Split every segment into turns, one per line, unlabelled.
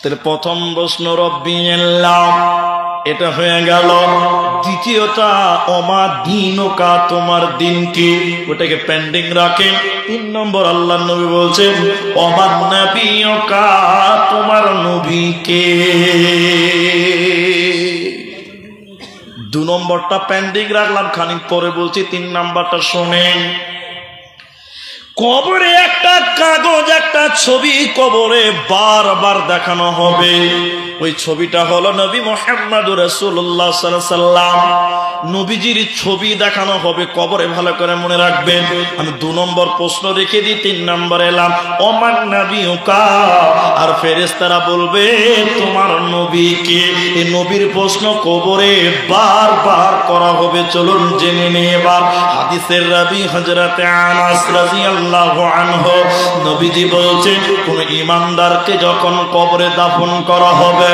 তাহলে প্রথম প্রশ্ন রব্বি আল্লাহ, এটা হয়ে গেল। দ্বিতীয়টা ওমা দীনুকা, তোমার দিন কি, ওটাকে পেন্ডিং রাখেন। 3 নম্বর আল্লাহর নবী বলছেন ওমা নবিয়ুকা, তোমার নবী কে। 2 নম্বরটা পেন্ডিং রাখলাম, খানিক পরে বলছি। 3 নম্বরটা শোনেন। কবরে একটা কাগজ, একটা ছবি কবরে বারবার দেখানো হবে। ওই ছবিটা হলো নবী মুহাম্মদুর রাসূলুল্লাহ সাল্লাল্লাহু আলাইহি সাল্লাম। নবীজির ছবি দেখানো হবে কবরে, ভালো করে মনে রাখবেন। আমি 2 নম্বর প্রশ্ন রেখে দিই, 3 নম্বর এলাম ওমান নবিয়ুকা। আর ফেরেশতারা বলবে তোমার নবী কে। এই নবীর প্রশ্ন কবরে বারবার করা হবে। চলুন জেনে নিই এবার। হাদিসের রাবী হযরত আনাস রাদিয়াল্লাহু আনহু, নবীজি বলছেন কোন ঈমানদারকে যখন কবরে দাফন করা হবে,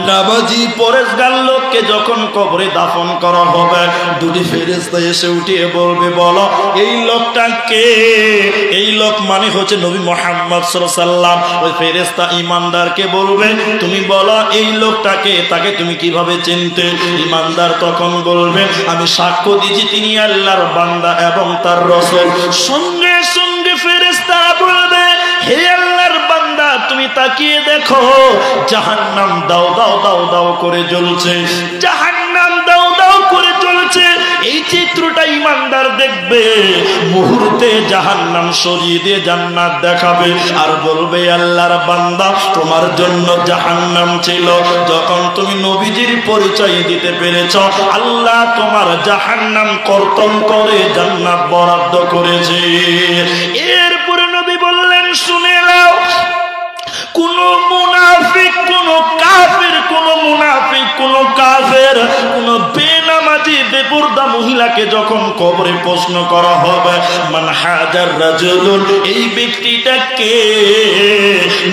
নামাজি পরেশগার লোককে যখন কবরে দাফন করা হবে, 2টি ফেরেশতা এসে উঠিয়ে বলবে বলো এই লোকটা কে। এই লোক মানে হচ্ছে নবী মুহাম্মদ সাল্লাল্লাহু আলাইহি সাল্লাম। ওই ফেরেশতা ঈমানদারকে বলবে তুমি বলো এই লোকটাকে, তাকে তুমি কিভাবে চিনতে। ঈমানদার তখন বলবে আমি সাক্ষ্য দিচ্ছি তিনি আল্লাহর বান্দা এবং তার রাসূল। সঙ্গে সঙ্গে ফেরেশতা বলবে হে আল্লাহর বান্দা তুমি তাকিয়ে দেখো, জাহান্নাম দাও দাও দাও দাও করে জ্বলছে, জাহান্নাম দাও দাও করে জ্বলছে। এই চিত্রটা ঈমানদার দেখবে, মুহূর্তে জাহান্নাম সরিয়ে দিয়ে জান্নাত দেখাবে। আর বলবে আল্লাহর বান্দা তোমার জন্য জাহান্নাম ছিল, যখন তুমি নবীজির পরিচয় দিতে পেরেছ আল্লাহ তোমার জাহান্নাম কর্তন করে জান্নাত বরাদ্দ করেছে। এরপরে নবী বললেন শুনে নাও, কোন মুনাফিক, কোন কাফের, কোন মুনাফিক, কোন কাফের, কোন বেনামাজি বেপরদা মহিলাকে যখন কবরে প্রশ্ন করা হবে মান হাজার রাজুলুন, এই ব্যক্তিটা কে,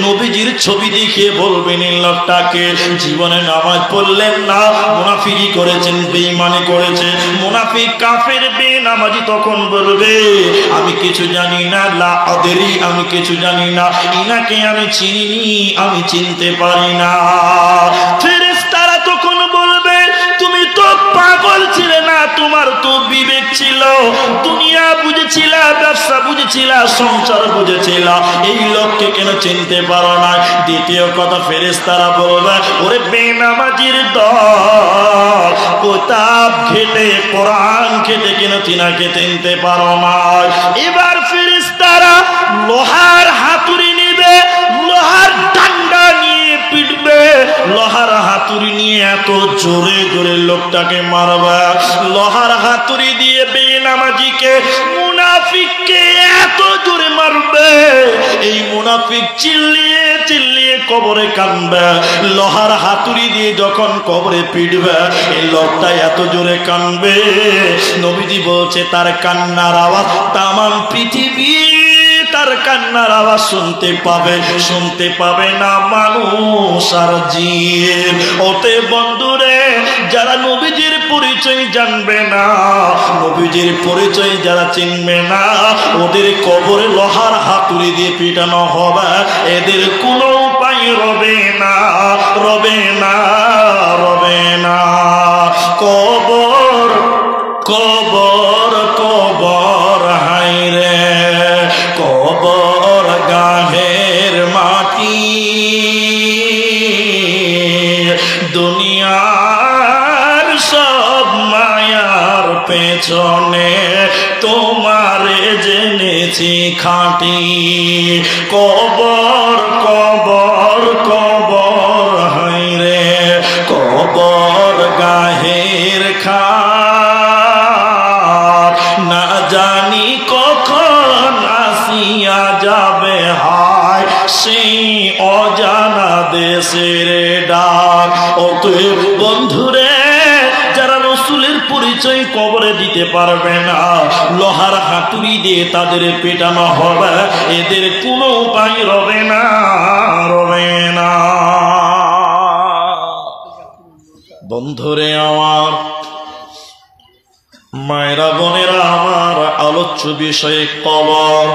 নবীজির ছবি দেখিয়ে বলবেন এই লোকটাকে। জীবনে নামাজ পড়লেন না, মুনাফিকি করেছেন, বেঈমানি করেছে। মুনাফিক কাফের বেনামাজি তখন বলবে আমি কিছু জানি না, লা আদরি, আমি কিছু জানি না, ইনাকে আমি চিনি, আমি চিনতে পারি না। ফেরেশতারা তখন বলবে তুমি তো পাগল ছিলে না, তোমার তো বিবেক ছিল, দুনিয়া বুঝেছিলা, ব্যবসা বুঝেছিলা, সংসার বুঝেছিলা, এই লোককে কেন চিনতে পারো না। দ্বিতীয় কথা ফেরেশতারা বলবে ওরে বেনামাজির দল, কিতাব ঘেটে কোরআন ঘেটে কেন তিনাকে চিনতে পারো না। এবার ফেরেশতারা লোহার হাতুড়ি নিবে, লোহার ডান্ডা নিয়ে পিটবে, লোহার হাতুড়ি নিয়ে এত জোরে জোরে লোকটাকে মারবে, লোহার হাতুড়ি দিয়ে বেনামাজিকে মুনাফিককে এত জোরে মারবে, এই মুনাফিক চিল্লিয়ে চিল্লিয়ে কবরে কাঁদবে। লোহার হাতুড়ি দিয়ে যখন কবরে পিটবে এই লোকটা এত জোরে কাঁদবে, নবীজি বলছে তার কান্নার আওয়াজ তামাম পৃথিবী তার কান্নার আওয়াজ শুনতে পাবে না মানুষ আর জিন। ওতে বন্ধুরে যারা নবীজির পরিচয় জানবে না, নবীজির পরিচয় যারা চিনবে না, ওদের কবরে লোহার হাতুড়ি দিয়ে পিটানো হবে, এদের কোনো উপায় রবে না, রবে না, রবে না। কবর কবর কবর হায় রে, কবর গাহের মাটি, দুনিয়ার সব মায়ার পেছনে তোমারে জেনেছি খাঁটি। কবর কবর কবর হায় রে, কবর গাহের খাট, না জানি কখন আসিয়া যাবে হায় সেই অজানা দেশের ডাক। অতএব বন্ধুরে যারা রসুলের পরিচয় কবরে দিতে পারবে না, লোহার হাতুড়ি দিয়ে তাদের পেটানো হবে, এদের কোনো উপায় রবে না, রবে না। বন্ধুরে আমার, মায়েরা বোনেরা আমার, আলোচ্য বিষয়ে কবর।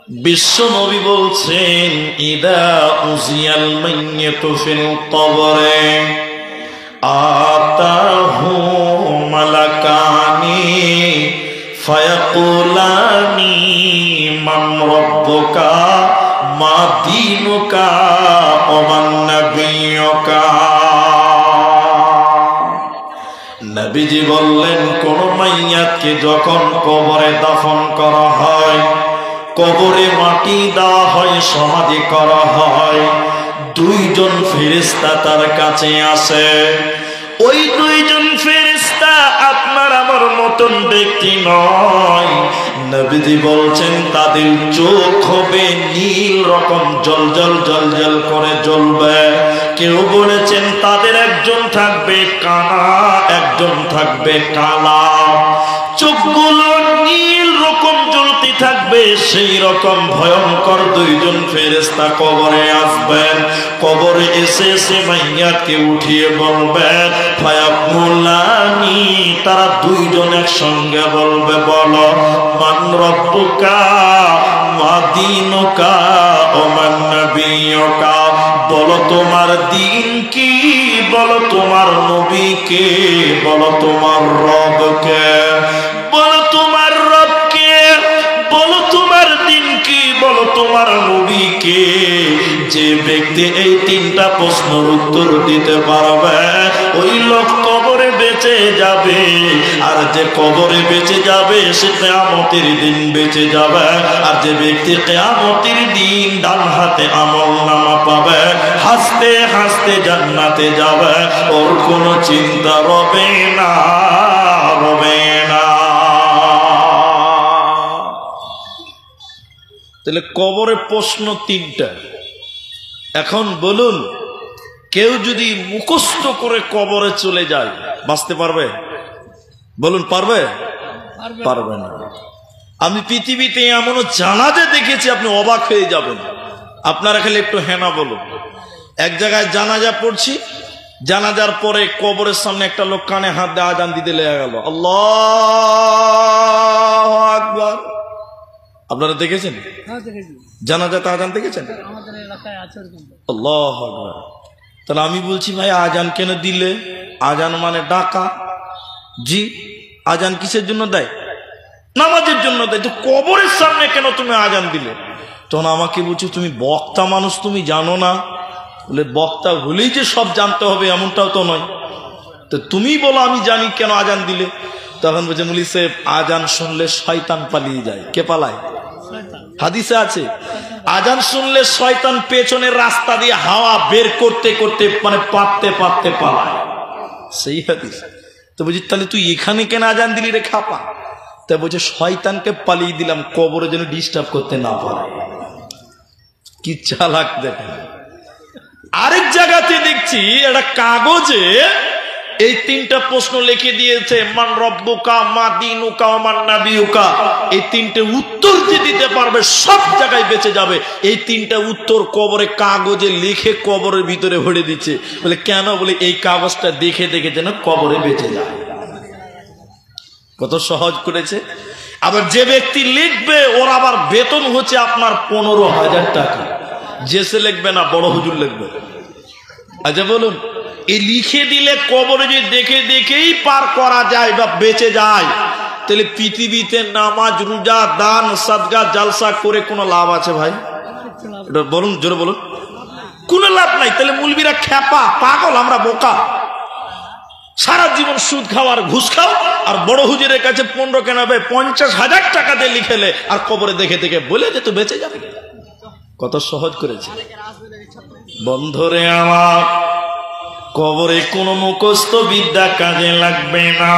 বিশ্ব নবী বলছেন ইদা উজিয়াল মাইয়াতু ফিল কবরে আতাহু মালাকানি ফায়াকুলানি মান রাব্বুকা মা দীনুকা ওয়া মান নাবিয়ুকা। নবীজি বললেন কোন মাইয়াতকে যখন কবরে দাফন করা হয়, কবরে মাটি দেওয়া হয়, সমাধি করা হয়, দুইজন ফেরেশতা তার কাছে আসে। ওই দুইজন ফেরেশতা আপনার আমার মতন ব্যক্তি নয়। নবীজি বলছেন তাদের চোখ হবে নীল রকম জলজল জলজল করে জ্বলবে। কেউ বলেছেন তাদের একজন থাকবে কানা, একজন থাকবে কালা। চোখগুলো নীল রকম জ্বলতে থাকবে। সেই রকম ভয়ঙ্কর দুইজন ফেরেশতা কবরে আসবেন। কবরে এসে এসে মাইয়াতকে উঠিয়ে বলবেন ফায়াকুলানি, তারা দুইজন একসঙ্গে বলবে বলো মান রাব্বুকা মা দীনুকা ওয়া মান নাবিয়ুকা, বলো তোমার দিন কি, বলো তোমার নবী কে, বলো তোমার রব কে, বলো তোমার রব কে, বলো তোমার দিন কি, বলো তোমার নবী কে। যে ব্যক্তি এই তিনটা প্রশ্নের উত্তর দিতে পারবে ওই লোক কবরে বেঁচে যাবে। আর যে কবরে বেঁচে যাবে সে কিয়ামতের দিন বেঁচে যাবে। আর যে ব্যক্তি কিয়ামতের দিন ডান হাতে আমলনামা পাবে, হাসতে হাসতে জান্নাতে যাবে, ওর কোনো চিন্তা রবে না, রবে না। তাহলে কবরে প্রশ্ন তিনটা। এখন বলুন, কেউ যদি মুখস্থ করে কবরে চলে যায় বাঁচতে পারবে? বলুন পারবে? পারবে না। আমি পৃথিবীতে এমনও জানাজা দেখেছি আপনি অবাক হয়ে যাবেন। আপনারা খালি একটু হেনা বলুন। এক জায়গায় জানাজা পড়ছি, জানাজার পরে কবরের সামনে একটা লোক কানে হাত দিয়ে আজান দিতে লেগে গেল, আল্লাহু আকবার। আপনারা দেখেছেন? জানাজাতে আজান দেখেছেন? আল্লাহু আকবার। তাহলে আমি বলছি ভাই আজান কেন দিলে? আজান মানে ডাকা। জি, আজান কিসের জন্য দেয়? নামাজের জন্য দেয়। তো কবরের সামনে কেন তুমি আজান দিলে? তখন আমাকে বলছি তুমি বক্তা মানুষ, তুমি জানো না। বলে বক্তা হলেই যে সব জানতে হবে এমনটাও তো নয়। তো তুমি বলো আমি জানি কেন আজান দিলে। তখন বলছে মুলি সাহেব আজান শুনলে শয়তান পালিয়ে যায়। কে পালায়? হাদিসে আছে আজান শুনলে শয়তান পেছনের রাস্তা দিয়ে হাওয়া বের করতে করতে মানে পাততে পাততে পালায়। সেই হাদিস। তো বলছি তাহলে তুই এখানে কেন আজান দিলি রে খাপা? তা বলছে শয়তানকে পালিয়ে দিলাম কবরে যেন ডিস্টার্ব করতে না পারে। কি চালাক দেখেন। আরেক জায়গাতে দেখছি একটা কাগজে এই তিনটা প্রশ্ন লিখে দিয়েছে, মান রব্বুকা মা দীনুকা ওয়া মান নাবিয়ুকা। এই তিনটে উত্তর যে দিতে পারবে সব জায়গায় বেঁচে যাবে। এই তিনটা উত্তর কবরে কাগজে লিখে কবরের ভিতরে ভরে দিচ্ছে। বলে কেন? বলে এই কাগজটা দেখে দেখে যেন কবরে বেঁচে যায়। কত সহজ করেছে। আবার যে ব্যক্তি লিখবে ওর আবার বেতন হচ্ছে আপনার 15,000 টাকা। জেসে লিখবে না, বড় হুজুর লিখবে। আচ্ছা বলুন, এই লিখে দিলে কবরে যে দেখে দেখেই পার করা যায় বা বেঁচে যায়, তাহলে পৃথিবীতে নামাজ রোজা দান সাদকা জালসা করে কোনো লাভ আছে ভাই? এটা বলুন, জোরে বলুন। কোনো লাভ নাই। তাহলে মুলবিরা খ্যাপা, পাগল, আমরা বোকা। সারা জীবন সুদ খাও আর ঘুষ খাও, আর বড় হুজুরের কাছে 15 কেনাবে 50,000 টাকা দিয়ে লিখেলে, আর কবরে দেখে দেখে বলে যে তো বেঁচে যাবে। কত সহজ করেছে। বন্ধুরে আমার, কবরে কোনো মুখস্থ বিদ্যা কাজে লাগবে না।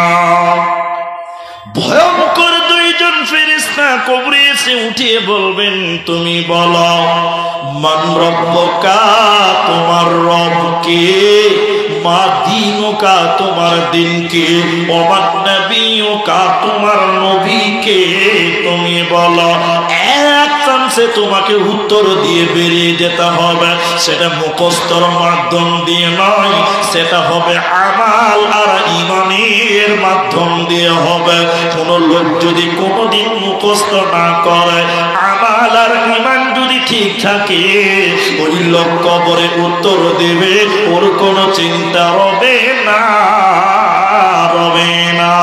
ভয়ঙ্কর দুইজন ফেরেশতা কবরে এসে উঠিয়ে বলবেন তুমি বলো মান রব্বুকা, তোমার রব কে, মা দীনুকা, তোমার দিন কে, ওয়া মান নাবিয়ুকা, তোমার নবী কে, তুমি বলো। এক চান্সে তোমাকে উত্তর দিয়ে বেরিয়ে যেতে হবে। সেটা মুখস্থর মাধ্যম দিয়ে নয়, সেটা হবে আমাল আর ইমানের মাধ্যম দিয়ে হবে। কোন লোক যদি কোনদিন মুখস্থ না করে, আমাল আর ইমান যদি ঠিক থাকে, ওই লোক কবরে উত্তর দেবে, ওর কোনো চিন্তা হবে না, হবে না।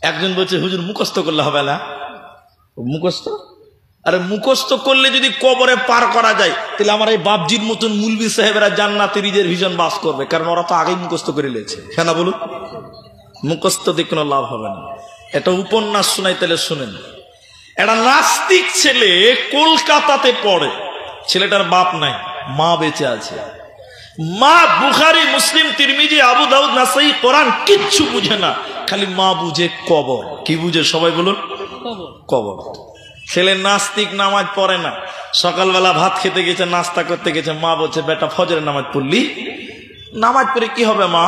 একজন বলছে হুজুর মুখস্থ করলে হবে না। মুখস্থ, আরে মুখস্থ করলে যদি কবরে পার করা যায়, তাহলে আমার এই বাপজির মতন মুলবি সাহেবেরা জান্নাতে রিজার্ভেশন বাস করবে, কারণ ওরা তো আগেই মুখস্থ করে নিয়েছে। কেন বলুন? মুখস্থ দিয়ে কোনো লাভ হবে না। এটা উপন্যাস শোনাই, তাহলে শুনেন। একটা নাস্তিক ছেলে কলকাতাতে পড়ে, ছেলেটার বাপ নাই, মা বেঁচে আছে। মা বুখারী, মুসলিম, তিরমিজি, আবু দাউদ, নাসাই, কোরআন কিচ্ছু বুঝে না, খালি মা বুঝে কবর। কি বুঝে সবাই বলুন? কবর। ছেলে নাস্তিক, নামাজ পড়ে না। সকালবেলা ভাত খেতে গেছে, নাস্তা করতে গেছে, মা বলছে বেটা ফজরের নামাজ পড়লি? নামাজ পড়ে কি হবে মা?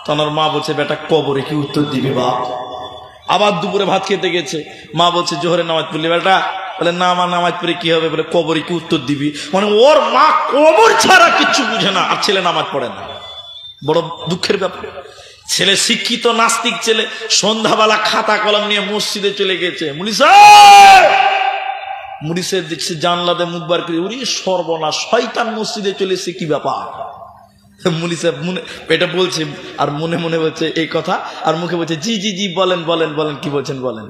তখন মা বলছে বেটা কবরে কি উত্তর দিবি বাপ? আবার দুপুরে ভাত খেতে গেছে, মা বলছে জোহরের নামাজ পড়লি? বেটা বলে না, মা নামাজ পড়ে কি হবে? বলে কবরে কি উত্তর দিবি? মানে ওর মা কবর ছাড়া কিচ্ছু বুঝে না, আর ছেলে নামাজ পড়ে না। বড় দুঃখের ব্যাপার। ছেলে শিক্ষিত নাস্তিক ছেলে, সন্ধ্যাবেলা খাতা কলম নিয়ে মসজিদে চলে গেছে। মুড়ি সাহেব দেখছে জানলাতে মুখ বার করে, ওরে সর্বনাশ, শয়তান মসজিদে চলে এসে, কি ব্যাপার? মুলি সাহেব মনে এটা বলছে, আর মনে মনে বলছে এই কথা, আর মুখে বলছে জি জি জি, বলেন বলেন বলেন, কি বলছেন বলেন।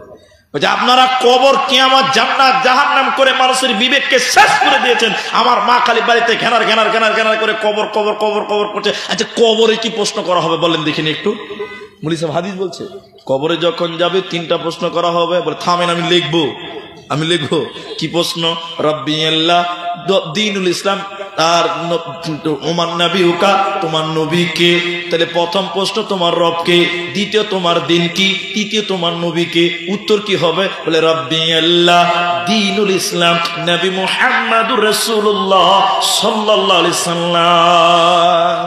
বলছে আপনারা কবর, কিয়ামত, জান্নাত, জাহান্নাম করে মানুষের বিবেককে শেষ করে দিয়েছেন। আমার মা খালি বাড়িতে ঘেনার ঘেনার ঘেনার ঘেনার করে কবর কবর কবর কবর করছে। আচ্ছা কবরে কি প্রশ্ন করা হবে বলেন দেখিনি একটু? মুলি সাহেব হাদিস বলছে কবরে যখন যাবে 3টা প্রশ্ন করা হবে। বলে থামেন, আমি লিখবো, আমি লিখবো। কি প্রশ্ন? রব্বি আল্লাহ, দ্বীনুল ইসলাম, আর ওমান নবীকা, তোমার নবীকে। তাহলে প্রথম প্রশ্ন তোমার রবকে, দ্বিতীয় তোমার দিন কি, তৃতীয় তোমার নবীকে। উত্তর কি হবে? বলে রব্বি আল্লাহ, দ্বীনুল ইসলাম, নবী মুহাম্মদুর রাসূলুল্লাহ সাল্লাল্লাহু আলাইহি সাল্লাম।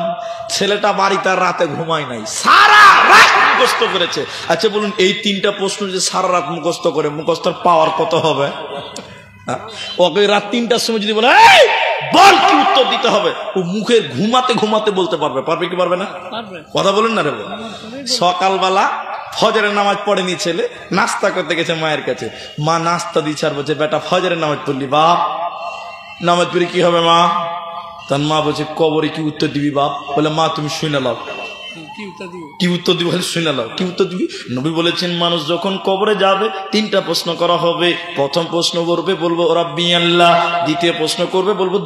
ছেলেটা বাড়িতে রাতে ঘুমায় নাই, সারা রাত মুখস্থ করেছে। আচ্ছা বলুন, এই 3টা প্রশ্ন যে সারা রাত মুখস্থ করে, মুখস্থর পাওয়ার কত হবে? ওকে রাত 3টার সময় যদি বলে বল কি উত্তর দিতে হবে, ও মুখে ঘুমাতে ঘুমাতে বলতে পারবে। পারবে কি পারবে না? কথা বলেন না রে। সকালবেলা ফজরের নামাজ পড়েনি ছেলে, নাস্তা করতে গেছে মায়ের কাছে। মা নাস্তা দিচ্ছে আর বলছে বেটা ফজরের নামাজ পড়লি? বাপ নামাজ পড়ে কি হবে মা? তার মা বলছে কবরে কি উত্তর দিবি বাপ? বলে মা তুমি শুনে নাও। কি উত্তর দিবি? শুনে নাও। কি উত্তর দিবি? নবী বলেছেন মানুষ যখন কবরে যাবে 3টা প্রশ্ন করা হবে। প্রথম প্রশ্ন করবে, বলবো রব্বি আল্লাহ। দ্বিতীয় প্রশ্ন করবে, বলবো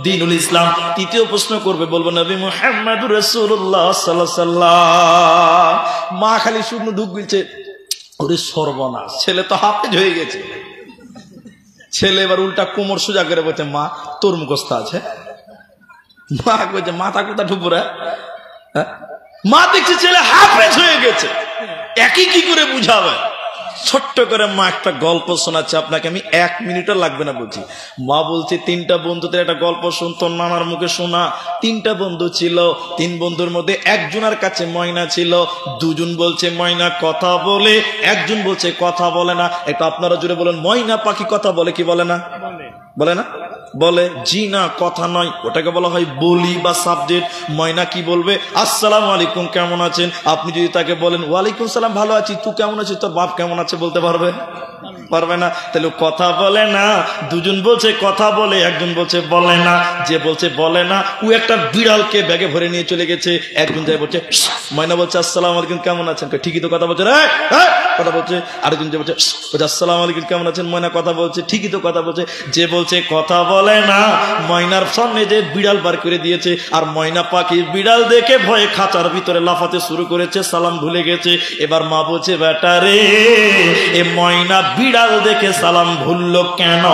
দ্বীনুল ইসলাম। তৃতীয় প্রশ্ন করবে, বলবো নবী মুহাম্মদুর রাসূলুল্লাহ সাল্লাল্লাহু আলাইহি সাল্লাম। মা খালি শুকনো ঢুক গিলছে, ওরে সর্বনাশ, ছেলে তো হাফেজ হয়ে গেছে। ছেলে এবার উল্টা কোমর সোজা করে বলছে মা তোর মুখস্থ আছে? মা বলছে মাথা কোথা ঢুকুরা? মা দেখছে ছেলে হাফেজ হয়ে গেছে, একই কি করে বুঝাবে? ছোট্ট করে মা একটা গল্প শোনাচ্ছে আপনাকে, আমি 1 মিনিটও লাগবে না বলছি। মা বলছে 3টা বন্ধুদের একটা গল্প শুনতো, নানার মুখে শোনা। 3টা বন্ধু ছিল, 3 বন্ধুর মধ্যে একজনের কাছে ময়না ছিল। 2 জন বলছে ময়না কথা বলে, 1 জন বলছে কথা বলে না। এটা আপনারা জুড়ে বলেন, ময়না পাখি কথা বলে কি বলে না? বলে না? বলে। জি না, কথা নয়, ওটাকে বলা হয় বলি বা সাবজেক্ট। ময়না কি বলবে? আসসালামু আলাইকুম, কেমন আছেন? আপনি যদি তাকে বলেন ওয়ালাইকুম সালাম, ভালো আছি, তুই কেমন আছিস, তোর বাপ কেমন আছে, বলতে পারবে? পারবে না। তাহলে কথা বলে না। 2 জন বলছে কথা বলে, 1 জন বলছে বলে না। যে বলছে বলে না, ও একটা বিড়ালকে ব্যাগে ভরে নিয়ে চলে গেছে। 1 জন যাই বলছে, ময়না বলছে আসসালামু আলাইকুম, কেমন আছেন? ঠিকই তো কথা বলছে, কথা বলছে। আরেকজন যে বলছে আসসালামু আলাইকুম, কেমন আছেন? ময়না কথা বলছে, ঠিকই তো কথা বলছে। যে বলছে কথা বলে না, ময়নার সামনে যে বিড়াল বার করে দিয়েছে, আর ময়না পাখি বিড়াল দেখে ভয়ে খাঁচার ভিতরে লাফাতে শুরু করেছে, সালাম ভুলে গেছে। এবার মা বলছে বেটা রে, এ ময়না বিড়াল দেখে সালাম ভুললো কেন?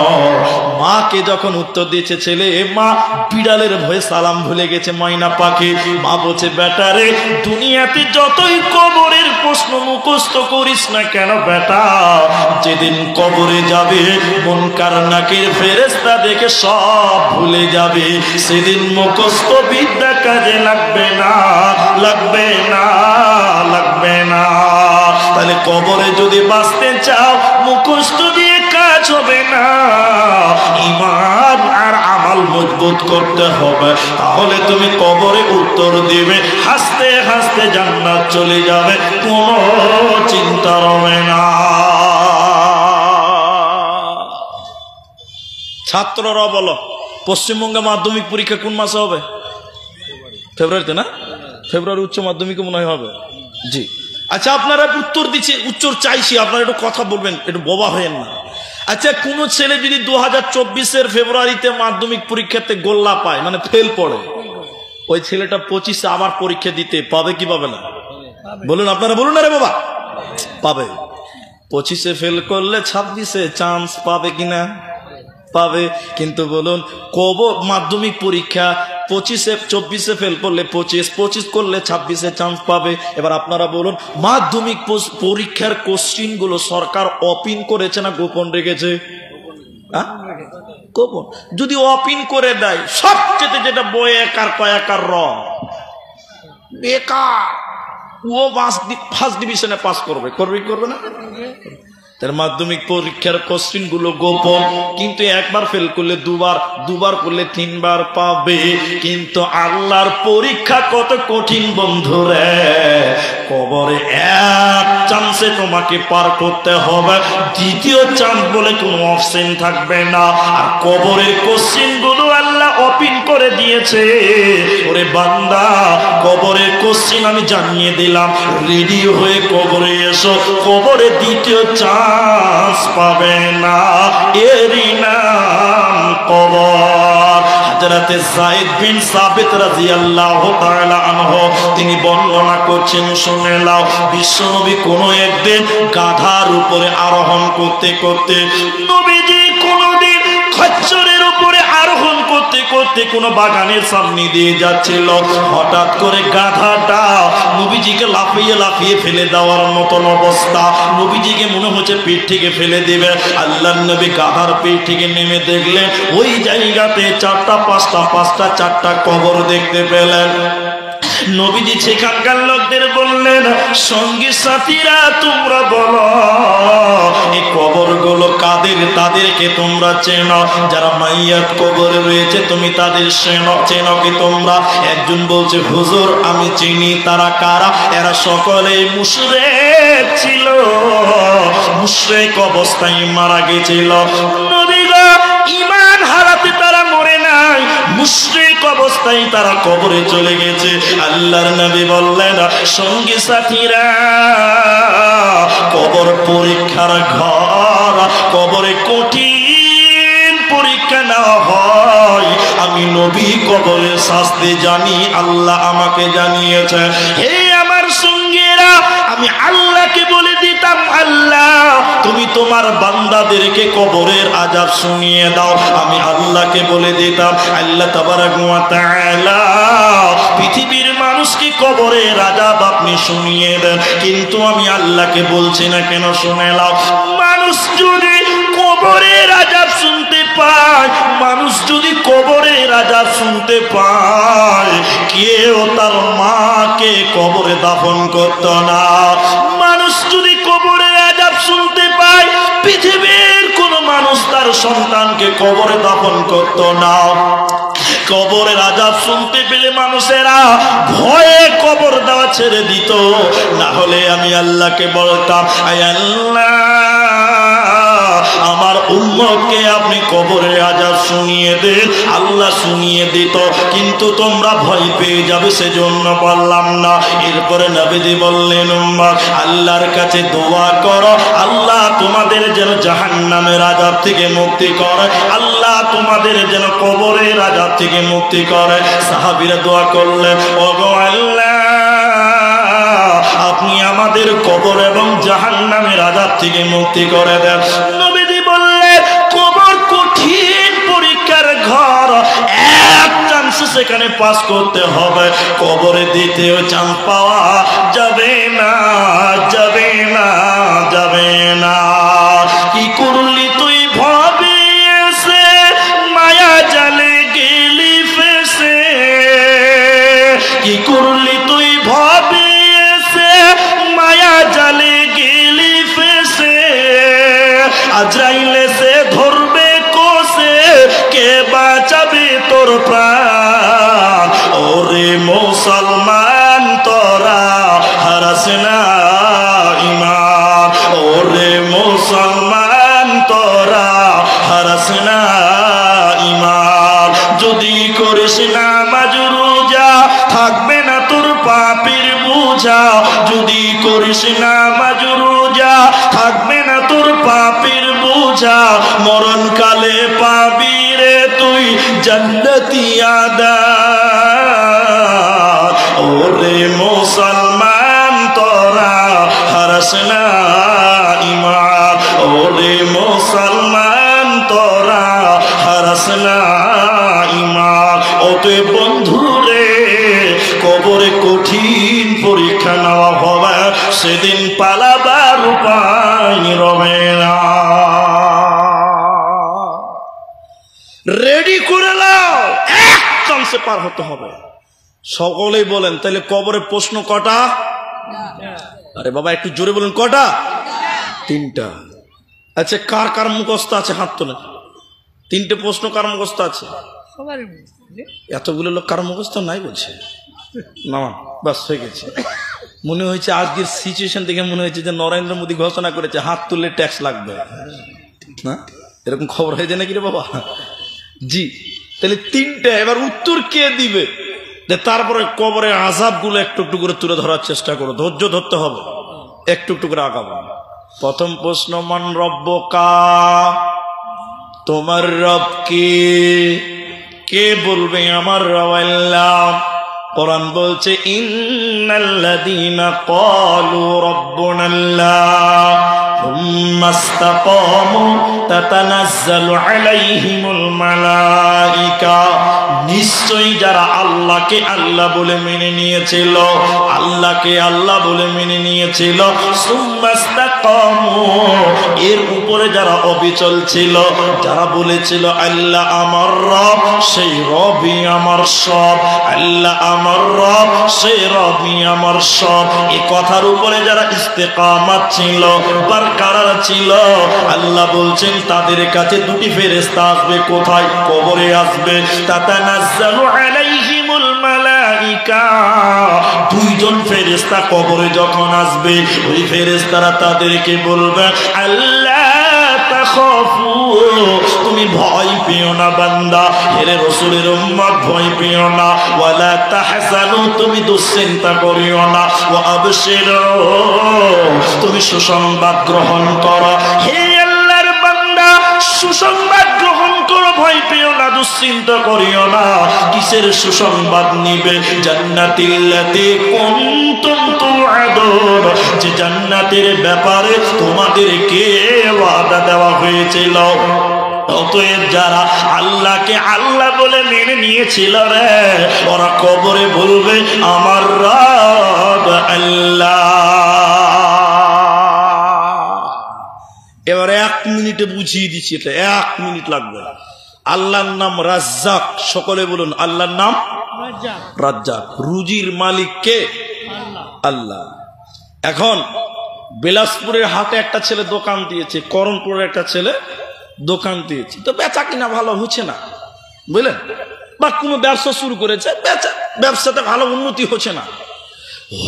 মাকে যখন উত্তর দিয়েছে ছেলে, মা বিড়ালের ভয়ে সালাম ভুলে গেছে ময়না পাখি। মা বলছে বেটা রে, দুনিয়াতে যতই কবরের প্রশ্ন মুখস্থ করিস না কেন বেটা, যেদিন কবরে যাবে মুনকার নাকির ফেরেশতা ফেরেশতা দেখে সব ভুলে যাবে। সেদিন মুখস্থ বিদ্যা কাজে লাগবে না, লাগবে না, লাগবে না। তাহলে কবরে যদি বাঁচতে চাও মুখস্থ দিয়ে কাজ হবে না, ঈমান আর আমল মজবুত করতে হবে। তাহলে তুমি কবরে উত্তর দিবে, হাসতে হাসতে জান্নাত চলে যাবে, কোনো চিন্তা হবে না। ছাত্ররা বলো, পশ্চিমবঙ্গে মাধ্যমিক পরীক্ষা কোন মাসে হবে? ফেব্রুয়ারিতে না? ফেব্রুয়ারি উচ্চ মাধ্যমিক মনে হয় হবে। জি, আচ্ছা আপনারা উত্তর দিচ্ছি, উত্তর চাইছি, আপনারা একটু কথা বলবেন, একটু বোবা হয়েন না। আচ্ছা, কোন ছেলে যদি 2024-এর ফেব্রুয়ারিতে মাধ্যমিক পরীক্ষাতে গোল্লা পায়, মানে ফেল পড়ে, ওই ছেলেটা 25-এ আবার পরীক্ষা দিতে পাবে কি পাবে না? বলুন, আপনারা বলুন না রে বাবা। পাবে। 25-এ ফেল করলে 26-এ চান্স পাবে কিনা? পাবে। কিন্তু বলুন, মাধ্যমিক পরীক্ষা 24-এ ফেল করলে 25 করলে 26-এ চান্স পাবে। এবার আপনারা বলুন, মাধ্যমিক পরীক্ষার কোশ্চিন গুলো সরকার ওপেন করেছে না গোপন রেখেছে? গোপন। যদি ওপেন করে দেয়, সবচেয়ে যেটা বই একার কয়াকার বেকার, ও ফার্স্ট ডিভিশনে পাস করবে, করবে না? তার মাধ্যমিক পরীক্ষার কোশ্চিন গুলো গোপন, কিন্তু একবার ফেল করলে দুবার করলে 3 বার পাবে। কিন্তু আল্লাহর পরীক্ষা কত কঠিন বন্ধুরে, কবরে এক চান্সে তোমাকে পার করতে হবে, দ্বিতীয় চান্স বলে কোনো অপশন থাকবে না। আর কবরের কোশ্চিন গুলো আল্লাহ ওপেন করে দিয়েছে। ওরে বান্দা, কবরের কোশ্চিন আমি জানিয়ে দিলাম, রেডি হয়ে কবরে এসো, কবরে দ্বিতীয় চান্স পাবে না, এরই নাম কবর। হযরতে যায়েদ বিন সাবিত রাদিয়াল্লাহু তাআলা আনহু তিনি বর্ণনা করছেন, শুনে নাও। বিশ্বনবী কোনো একদিন গাধার উপরে আরোহণ করতে করতে, নবীজি কোনদিন খচ্চরের উপরে আরোহণ করতে করতে কোন বাগানের সামনে দিয়ে যাচ্ছিল। হঠাৎ করে গাধাটা নবীজিকে লাফিয়ে লাফিয়ে ফেলে দেওয়ার মতন অবস্থা, নবীজিকে মনে হচ্ছে পেট থেকে ফেলে দিবে। আল্লাহর নবী গাধার পেট থেকে নেমে দেখলেন ওই জায়গাতে 4টা কবর দেখতে পেলেন। নবীজি সেখানকার লোকদের বললেন, সঙ্গী সাথীরা তোমরা বলো এই কবরগুলো কাদের? তাদেরকে তোমরা চেনো, যারা মাইয়াত কবরে রয়েছে তুমি তাদের চেনো কি তোমরা? একজন বলছে, হুজুর আমি চিনি। তারা কারা? এরা সকলেই মুশরিক ছিল, মুশরিক অবস্থায় মারা গেছিল। নবী গো, ঈমান হারাতে তারা মরে নাই, মুশরিক অবস্থায় তারা কবরে চলে গেছে। আল্লাহর নবী বললেন, সঙ্গী সাথীরা, কবর পরীক্ষার ঘর, কবরে কঠিন পরীক্ষা না হয়। আমি নবী কবরের শাস্তি জানি, আল্লাহ আমাকে জানিয়েছে। হে আমার সঙ্গীরা, আমি আল্লাহকে বলে দিতাম, আল্লাহ তুমি তোমার বান্দাদেরকে কবরের আযাব শুনিয়ে দাও। আমি আল্লাহকে বলে দিতাম, আল্লাহ তাবারাক ওয়া তাআলা পৃথিবীর মানুষকে কবরের আযাব আপনি শুনিয়ে দেন। কিন্তু আমি আল্লাহকে বলছি না কেন? শুনে নাও, মানুষ যদি কবরের আযাব শুনতে পায়, মানুষ যদি কবরের আযাব শুনতে পায়, কেউ তার মাকে কবরে দাফন করত না। মানুষ যদি কবরের আযাব শুনতে পায়, পৃথিবীর কোন মানুষ তার সন্তানকে কবরে দাফন করত না। কবরের আযাব শুনতে পেলে মানুষেরা ভয়ে কবর দেওয়া ছেড়ে দিত। না হলে আমি আল্লাহকে বলতাম, আয় আল্লাহ আমার উম্মতকে আপনি কবরের আযাব শুনিয়ে দেন। আল্লাহ শুনিয়ে দিত, কিন্তু তোমরা ভয় পেয়ে যাবে সেজন্য বললাম না। এরপরে নবীজি বললেন, উম্মত আল্লাহর কাছে দোয়া করো, আল্লাহ তোমাদের যেন জাহান্নামের আযাব থেকে মুক্তি করে, আল্লাহ তোমাদের যেন কবরের আযাব থেকে মুক্তি করে। সাহাবীরা দোয়া করলেন, ওগো আল্লাহ আপনি আমাদের কবর এবং জাহান্নামের আযাব থেকে মুক্তি করে দেন। নবীজি বললেন, কবর কঠিন পরীক্ষার ঘর, এক চান্স সেখানে পাস করতে হবে, কবরে দ্বিতীয় চান্স পাওয়া যাবে না, যাবে না, যাবে না। কি করলি তুই ভাবে এসে তোর প্রাণ। ওরে মুসলমান তোরা হারাস না ঈমান, ওরে মুসলমান তোরা হারাস না ঈমান। যদি করিস নামাজ রোজা থাকবে না তোর পাপের বোঝা, যদি করিস নামাজ রোজা থাকবে না তোর পাপের বোঝা। মরণকালে পাবি রে তুই জান্নাতি আদার। ওরে মুসলমান তোরা হারাস না ঈমান, ওরে মুসলমান তোরা হারাস না ঈমান। ওতে বন্ধু রে কবরে কঠিন পরীক্ষা নেওয়া হবে, সেদিন পালাবার উপায় রবে না। রেডি করে নাও, এক চান্সে পার হতে হবে। সকলেই বলেন তাহলে কবরে প্রশ্ন কটা? আরে বাবা একটু জোরে বলেন কটা? 3টা। আচ্ছা কার কার মুখস্থ আছে হাত তোলেন। 3টে প্রশ্ন কার মুখস্থ আছে? এতগুলো লোক কার মুখস্থ নাই বলছে না, বাস হয়ে গেছে। মনে হয়েছে আজকের সিচুয়েশন দেখে মনে হয়েছে যে নরেন্দ্র মোদী ঘোষণা করেছে হাত তুললে ট্যাক্স লাগবে না, এরকম খবর হয়েছে নাকি রে বাবা? জি তাহলে 3টে। এবার উত্তর কে দিবে? যে তারপরে কবরে আযাব গুলো একটু একটু করে তুলে ধরার চেষ্টা করো, ধৈর্য ধরতে হবে, একটু একটু করে আগাবো। প্রথম প্রশ্ন, মান রব্বুকা, তোমার রব কে? কে বলবে আমার রব আল্লাহ? কোরআন বলছে ইন্নাল্লাযীনা ক্বালু রাব্বুনাল্লাহ সুম্মা ইসতাকামু তাতানাজ্জালু আলাইহিমুল মালায়েকা। নিশ্চয়ই যারা আল্লাহকে আল্লাহ বলে মেনে নিয়েছিল, আল্লাহকে আল্লাহ বলে মেনে নিয়েছিল, সুম্মা ইসতাকামু, এর উপরে যারা অবিচল ছিল, যারা বলেছিল আল্লাহ আমার রব, সেই রবই আমার সব, আল্লাহ আমার রব, সেই রবই আমার সব, এই কথার উপরে যারা ইস্তেকামাত ছিল, বারকরার ছিল, আল্লাহ বলছেন তাদের কাছে 2টি ফেরেশতা আসবে। কোথায়? কবরে আসবে। তাতানাজ্জালু আলাইহিমুল মালায়েকা, 2জন ফেরেশতা কবরে যখন আসবে, ওই ফেরেশতারা তাদেরকে বলবে আল্লাহ তাখাফু, তুমি ভয় পেও না বান্দা, হেরে রাসূলের উম্মত ভয় পেও না, ওয়ালা তাহজানু, তুমি দুশ্চিন্তা করিও না, ওয়া আবশিরু, তুমি সুসংবাদ গ্রহণ করো। হে আল্লাহর বান্দা সুসংবাদ গ্রহণ করো, ভয় পেও না, দুশ্চিন্তা করিও না। কিসের সুসংবাদ নিবে? জান্নাতিল্লাতী কুনতুম তুআদুন, যে জান্নাতের ব্যাপারে তোমাদেরকে ওয়াদা দেওয়া হয়েছিল। অতএব যারা আল্লাহকে আল্লাহ বলে মেনে নিয়েছিল রে, ওরা কবরে বলবে আমার রব আল্লাহ। এবারে 1 মিনিটে বুঝিয়ে দিচ্ছি, এটা 1 মিনিট লাগবে। আল্লাহর নাম রাজ্জাক, সকলে বলুন আল্লাহর নাম রাজ্জাক। রুজির মালিক কে? আল্লাহ। এখন বিলাসপুরের হাটে একটা ছেলে দোকান দিয়েছে, করণপুরের একটা ছেলে দোকান দিয়েছে, তো বেচা কিনা ভালো হচ্ছে না, বুঝলেন, বা কোনো ব্যবসা শুরু করেছে, ব্যবসাতে ভালো উন্নতি হচ্ছে না।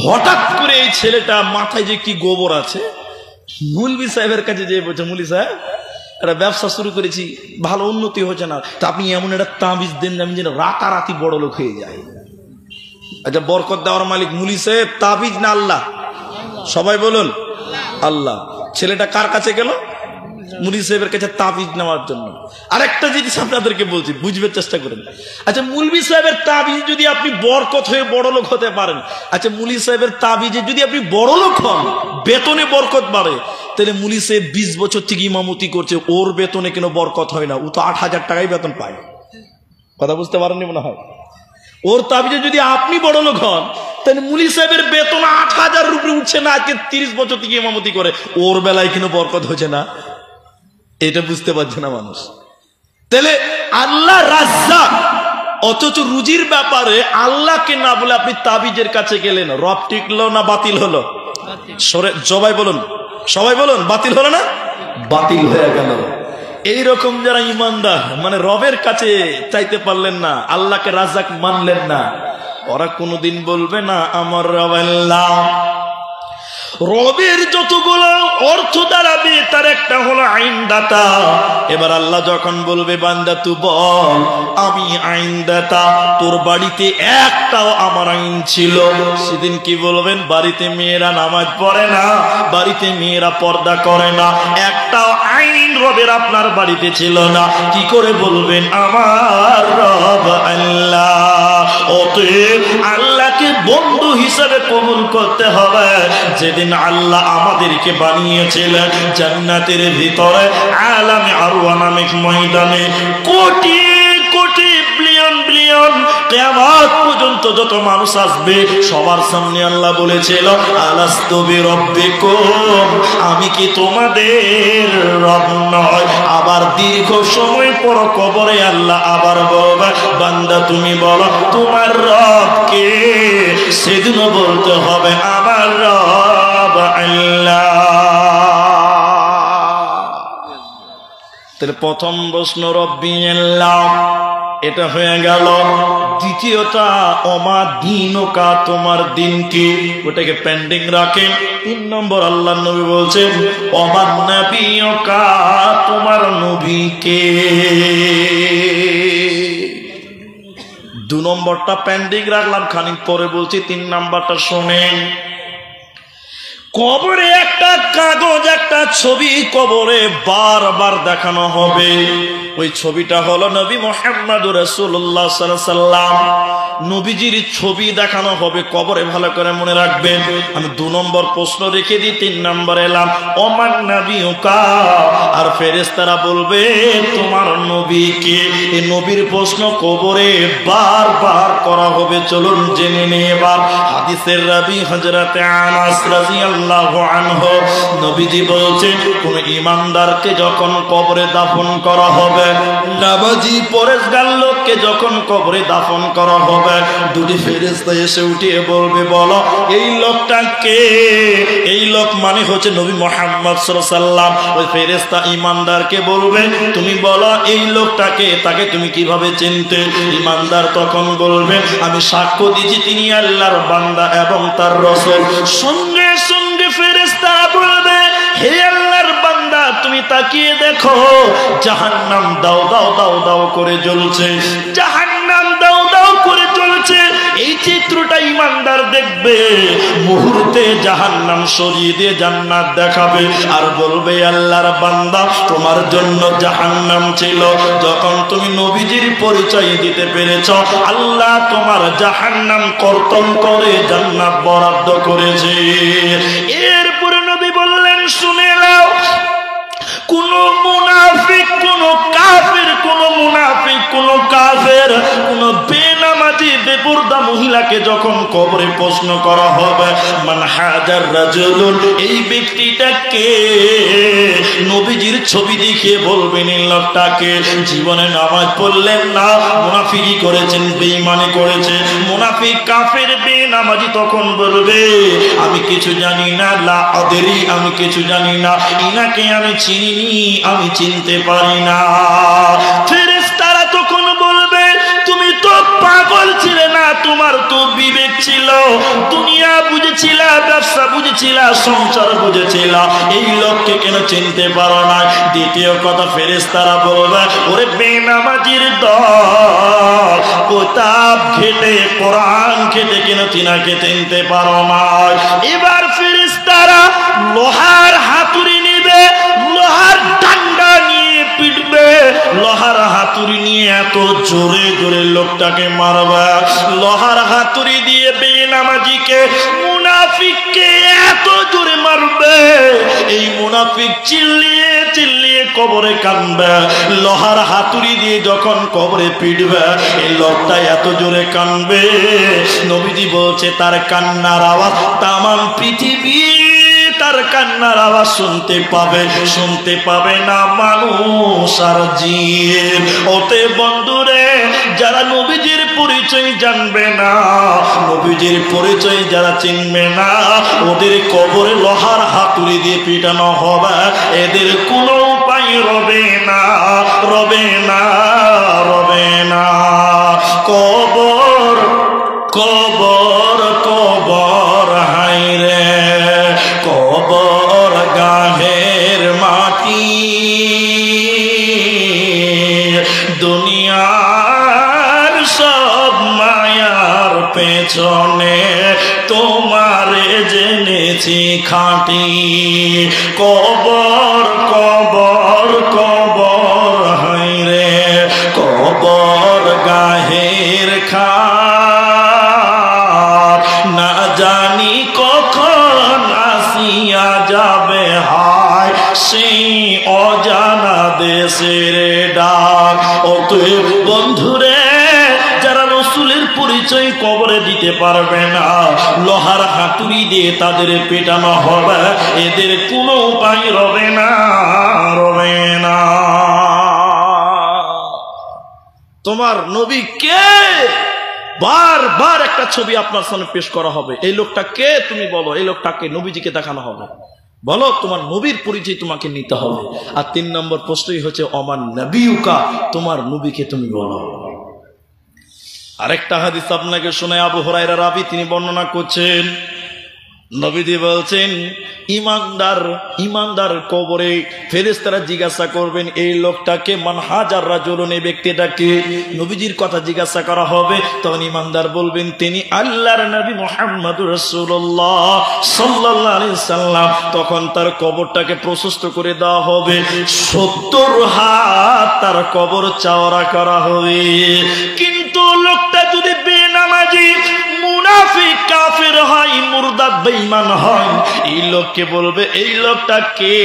হঠাৎ করে এই ছেলেটা মাথায় যে কি গোবর আছে, মৌলভী সাহেবের কাছে যে বলছে মৌলভী সাহেব একটা ব্যবসা শুরু করেছি, ভালো উন্নতি হচ্ছে না, তা আপনি এমন একটা তাবিজ দেন আমি যেন রাতারাতি বড় লোক হয়ে যায়। আচ্ছা বরকত দেওয়ার মালিক মৌলভী সাহেব, তাবিজ না আল্লাহ? সবাই বলুন আল্লাহ। ছেলেটা কার কাছে গেল? মৌলভী সাহেবের কাছে তাবিজ নেওয়ার জন্য। আরেকটা জিনিস আপনাদেরকে বলছি, বুঝবার চেষ্টা করেন। আচ্ছা মৌলভী সাহেবের তাবিজ যদি আপনি বরকত হয়ে বড় লোক হতে পারেন, আচ্ছা মৌলভী সাহেবের তাবিজে যদি আপনি বড় লোক হন, বেতনে বরকত বাড়ে, তাহলে মৌলভী সাহেব 20 বছর থেকে ইমামতি করছে, ওর বেতনে কেন বরকত হয় না? ও তো 8,000 টাকাই বেতন পায়। কথা বুঝতে পারেননি মনে হয়? ওর তাবিজে যদি আপনি বড় লোক হন, তাহলে মৌলভী সাহেবের বেতন 8,000 রুপি উঠছে না, আজকে 30 বছর থেকে ইমামতি করে, ওর বেলায় কেন বরকত হচ্ছে না? এটা বুঝতে পারছে না মানুষ। তাহলে আল্লাহ রাজ্জাক, অথচ রুজির ব্যাপারে আল্লাহকে না বলে আপনি তাবিজের কাছে গেলেন, রব টিকলো না বাতিল হলো? সবাই বলুন, সবাই বলুন, বাতিল হলো না? বাতিল হয়ে গেল। এইরকম যারা ইমানদার, মানে রবের কাছে চাইতে পারলেন না, আল্লাহকে রাজ্জাক মানলেন না, ওরা কোনোদিন বলবে না আমার রব আল্লাহ। রবের যতগুলো অর্থ দাঁড়াবে তার একটা হলো আইনদাতা। এবার আল্লাহ যখন বলবে বান্দা তুই বল আমি আইনদাতা, তোর বাড়িতে একটাও আমার আইন ছিল, সেদিন কি বলবেন? বাড়িতে মেয়েরা নামাজ পড়ে না, বাড়িতে মেয়েরা পর্দা করে না, একটাও আইন রবের আপনার বাড়িতে ছিল না। কি করে বলবেন আমার রব আল্লাহ? অতএব আল্লাহকে বন্ধু হিসেবে কবুল করতে হবে। যেদিন আল্লাহ আমাদেরকে বানিয়েছিলেন জান্নাতের ভিতরে আলামে আরওয়াহ নামক ময়দানে, কোটি কোটি বিলিয়ন বিলিয়ন কিয়ামত পর্যন্ত যত মানুষ আসবে সবার সামনে আল্লাহ বলেছিল আলাস্তু বিরাব্বিকুম, আমি কি তোমাদের রব নয়? আবার দীর্ঘ সময় পর কবরে আল্লাহ আবার বলবে বান্দা তুমি বলো তোমার রব কে? সেদিনও বলতে হবে আমার রব আল্লাহ। তাহলে প্রথম প্রশ্ন রব্বি আল্লাহ, এটা হয়ে গেল। দ্বিতীয়টা ওমা দীনুকা, তোমার দিন কি? ওটাকে পেন্ডিং রাখেন। 3 নম্বর আল্লাহ নবী বলছেন ওমা নবিয়ুকা, তোমার নবী কে? 2 নম্বরটা পেন্ডিং রাখলাম, খানিক পরে বলছি। 3 নম্বরটা শোনেন। কবরে একটা কাগজ, একটা ছবি কবরে বারবার দেখানো হবে। ওই ছবিটা হলো নবী মুহাম্মদুর রাসূলুল্লাহ সাল্লাল্লাহু আলাইহি সাল্লাম। নবীজির ছবি দেখানো হবে কবরে, ভালো করে মনে রাখবেন। আমি 2 নম্বর প্রশ্ন রেখে দিই, 3 নম্বর এলাম ওমান নবিয়ুকা। আর ফেরেশতারা বলবে তোমার নবী কে? এই নবীর প্রশ্ন কবরে বারবার করা হবে। চলুন জেনে নিই এবার। হাদিসের রাবী হযরতে আনাস রাদিয়াল্লাহু আনহু, নবীজি বলছেন কোন ঈমানদারকে যখন কবরে দাফন করা হবে, নামাজি পরেশগার লোককে যখন কবরে দাফন করা হবে, 2টি ফেরেশতা এসে উঠিয়ে বলবে বলো এই লোকটা কে? এই লোক মানে হচ্ছে নবী মুহাম্মদ সাল্লাল্লাহু আলাইহি সাল্লাম। ওই ফেরেশতা ঈমানদারকে বলবে তুমি বলো এই লোকটাকে, তাকে তুমি কিভাবে চিনতে? ঈমানদার তখন বলবে আমি সাক্ষ্য দিচ্ছি তিনি আল্লাহর বান্দা এবং তার রাসূল। সঙ্গে সঙ্গে ফেরেশতা বলবে হে আল্লাহর বান্দা তুমি তাকিয়ে দেখো, জাহান্নাম দাও দাও দাও দাও করে জ্বলছে, জাহান্নাম দাও দাও করে জ্বলছে। এই চিত্রটা ঈমানদার দেখবে, মুহূর্তে জাহান্নাম সরিয়ে দিয়ে জান্নাত দেখাবে আর বলবে আল্লাহর বান্দা তোমার জন্য জাহান্নাম ছিল, যখন তুমি নবীজির পরিচয় দিতে পেরেছ আল্লাহ তোমার জাহান্নাম কর্তন করে জান্নাত বরাদ্দ করেছে। এরপরে নবী বললেন শুনে নাও, কোন মুনাফিক, কোন কাফের, কোন মুনাফিক, কোন কাফের, কোন বেনামাজি বেপরদা মহিলাকে যখন কবরে প্রশ্ন করা হবে মান হাজার রাজুলুন, এই ব্যক্তিটা কে? নবীজির ছবি দেখিয়ে বলবেন এই লোকটাকে জীবনে নামাজ পড়লেন না, মুনাফিকি করেছেন, বেঈমানি করেছে। মুনাফিক কাফের বেনামাজি তখন বলবে আমি কিছু জানি না, লা আদরি, আমি কিছু জানি না, ইনাকে আমি চিনি, আমি চিনতে পারি না। ফেরেশতারা তখন বলবে তুমি তো পাগল ছিলে না, তোমার তো বিবেক ছিল, দুনিয়া বুঝেছিলা, ব্যবসা বুঝেছিলা, সংসার বুঝেছিলা, এই লোককে কেন চিনতে পারো না? দ্বিতীয় কথা ফেরেশতারা বলবে ওরে বেনামাজির দল, কিতাব ঘেটে কোরআন ঘেটে কেন তিনাকে চিনতে পারো না? এবার ফেরেশতারা লোহার হাতুড়ি নিবে, লোহার ডান্ডা নিয়ে পিটবে, লোহার হাতুড়ি নিয়ে এত জোরে জোরে লোকটাকে মারবে, লোহার হাতুড়ি দিয়ে বেনামাজিকে মুনাফিককে এত জোরে মারবে এই মুনাফিক চিল্লিয়ে চিল্লিয়ে কবরে কাঁদবে। লোহার হাতুড়ি দিয়ে যখন কবরে পিটবে এই লোকটা এত জোরে কাঁদবে, নবীজি বলছে তার কান্নার আওয়াজ তামাম পৃথিবী তার কান্নার আওয়াজ শুনতে পাবে না মানুষ আর জিন। ওতে বন্ধুরে যারা নবীজির পরিচয় জানবে না, নবীজির পরিচয় যারা চিনবে না, ওদের কবরে লোহার হাতুড়ি দিয়ে পিটানো হবে, এদের কোনো উপায় উপায় রবে না, রবে না, রবে না। কবর কবর কবর হায়রে কবর গাহের মাটি, দুনিয়ার সব মায়ার পেছনে তোমারে জেনেছি খাঁটি। কবর কবর কবর হায়রে কবর গাহের খাট, না জানি কখন আসিয়া যাবে হায় সেই অজানা দেশের ডাক। অতএব বন্ধুরে, যারা রসুলের পরিচয় কবরে দিতে পারবে না, লোহার হাতুড়ি দিয়ে তাদের পেটানো হবে, এদের কোনো উপায় রবে না, রবে না। তোমার নবী কে? বারবার একটা ছবি আপনার সামনে পেশ করা হবে, এই লোকটা কে তুমি বলো, এই লোকটাকে নবীজিকে দেখানো হবে, বলো তোমার নবীর পরিচয় তোমাকে নিতে হবে। আর 3 নম্বর প্রশ্নই হচ্ছে অমান নবিউকা, তোমার নবীকে তুমি বলো। আরেকটা হাদিস আপনাকে শোনায়, আবু হুরায়রা রাবী তিনি বর্ণনা করছেন, নবীজি বলছেন ইমানদার ইমানদার কবরে ফেরেশতারা জিজ্ঞাসা করবেন এই লোকটাকে, মান হাজার রাজুলুন, এই ব্যক্তিটাকে। নবীজির কথা জিজ্ঞাসা করা হবে, তখন ইমানদার বলবেন তিনি আল্লাহর নবী মুহাম্মদুর রাসূলুল্লাহ সাল্লাল্লাহু আলাইহি সাল্লাম। তখন তার কবরটাকে প্রশস্ত করে দেওয়া হবে, 70 হাত তার কবর চওড়া করা হবে। কিন্তু লোকটা যদি বেনামাজি, মুনাফিক, কাফের হয়, মুরতাদ, বেঈমান হয়, এই লোককে বলবে এই লোকটা কে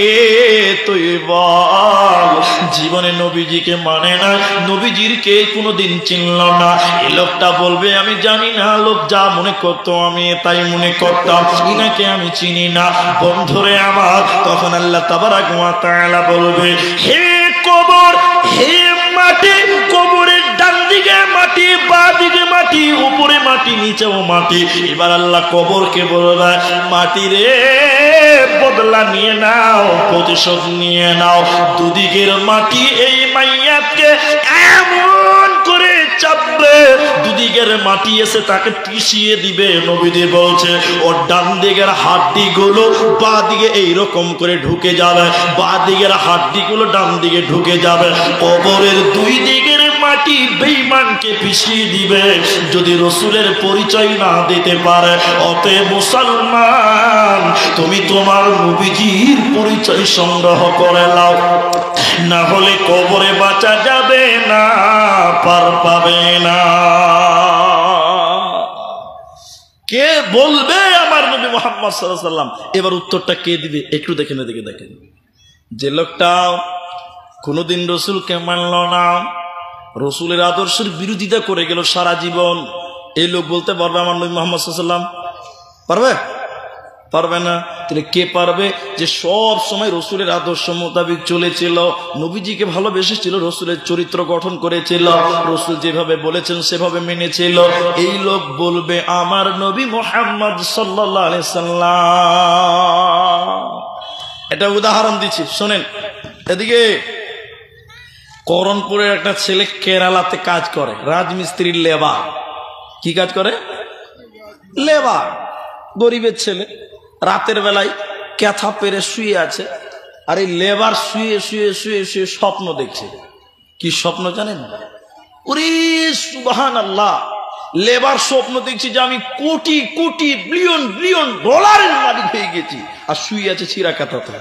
তুই বল। জীবনে নবীজিকে মানে না, নবীজির কে কোনোদিন চিনল না, এই লোকটা বলবে আমি জানি না, লোক যা মনে করতো আমি তাই মনে করতাম, ইনাকে আমি চিনি না। বন্ধুরে আমার, তখন আল্লাহ তাবারাক ওয়া তাআলা বলবে হে কবর, হে মাটি, কবরের ডান দিকে মাটি, বাঁ দিকে মাটি, উপরে মাটি, নিচেও মাটি। এবার আল্লাহ কবরকে বলবে মাটি রে, বদলা নিয়ে নাও, প্রতিশোধ নিয়ে নাও। দুদিকের মাটি এই মাইয়াতকে এমন করে চাপবে, দুদিকের মাটি এসে তাকে পিষিয়ে দিবে। নবীজি বলছে ওর ডান দিকের হাড্ডি গুলো বাঁ দিকে এইরকম করে ঢুকে যাবে, বাঁ দিকের হাড্ডি গুলো ডান দিকে ঢুকে যাবে। কবরের দুই দিকের মাটি বেঈমানকে পিষিয়ে দিবে যদি রসুলের পরিচয় না দিতে পারে। অতএব মুসলমান, তুমি তোমার নবীজির পরিচয় সংগ্রহ করে নাও, না হলে কবরে বাঁচা যাবে না, পার পাবে না। কে বলবে আমার নবী মুহাম্মদ সাল্লাল্লাহু আলাইহি ওয়াসাল্লাম? এবার উত্তরটা কে দিবে একটু দেখেন, এদিকে দেখেন। যে লোকটা কোনোদিন রসুলকে মানল না, রসুলের আদর্শের বিরোধিতা করে গেল সারা জীবন, এই লোক বলতে পারবে আমার নবী মুহাম্মদ সাল্লাল্লাহু আলাইহি ওয়াসাল্লাম? পারবে? পারবে না। তাহলে কে পারবে? যে সব সময় রসুলের আদর্শ মোতাবেক চলেছিল, নবীজিকে ভালোবেসেছিল, রসুলের চরিত্র গঠন করেছিল, রসুল যেভাবে বলেছেন সেভাবে মেনেছিল। এই লোক বলবে আমার নবী মুহাম্মদ সাল্লাল্লাহু আলাইহি সাল্লাম। এটা উদাহরণ দিচ্ছি, শোনেন। এদিকে করণপুরের একটা ছেলে কেরালাতে কাজ করে, রাজমিস্ত্রির লেবার। কি কাজ করে? লেবার। গরিবের ছেলে, রাতের বেলায় ক্যাথা পেরে শুয়ে আছে, আর এই লেবার শুয়ে শুয়ে শুয়ে শুয়ে স্বপ্ন দেখছে। কি স্বপ্ন জানেন? ওরে সুবহানাল্লাহ, লেবার স্বপ্ন দেখছি যে আমি কোটি কোটি বিলিয়ন বিলিয়ন ডলারের মালিক হয়ে গেছি, আর শুয়ে আছে ছিঁড়া কাঁথাতে।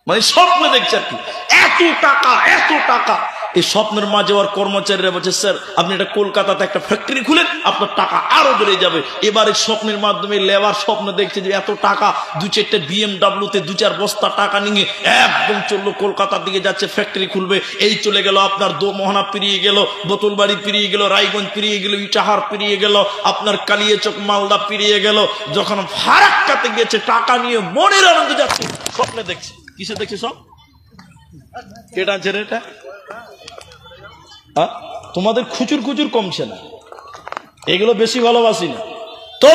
মানে স্বপ্ন দেখছে আর কি, এত টাকা এত টাকা। এই স্বপ্নের মাঝে ওর কর্মচারীরা বলছে স্যার আপনি এটা কলকাতাতে একটা ফ্যাক্টরি খুলেন, আপনার টাকা আরো বেড়ে যাবে। এবারে স্বপ্নের মাধ্যমে লেবার স্বপ্ন দেখছে যে এত টাকা, 2-4টা BMW তে 2-4 বস্তা টাকা নিয়ে একদম চললো কলকাতার দিকে যাচ্ছে, ফ্যাক্টরি খুলবে। এই চলে গেল আপনার দোমোহনা পেরিয়ে গেল, বোতলবাড়ি পেরিয়ে গেল, রায়গঞ্জ পেরিয়ে গেল, ইটাহার পেরিয়ে গেল, আপনার কালিয়াচক মালদা পেরিয়ে গেল। যখন ফারাক্কাতে গেছে টাকা নিয়ে মনের আনন্দে যাচ্ছে, স্বপ্নে দেখছে। কিসে দেখছে সব? কেটা আছে রে এটা? তোমাদের খুচুর খুচুর কমছে না, এগুলো বেশি ভালোবাসি না। তো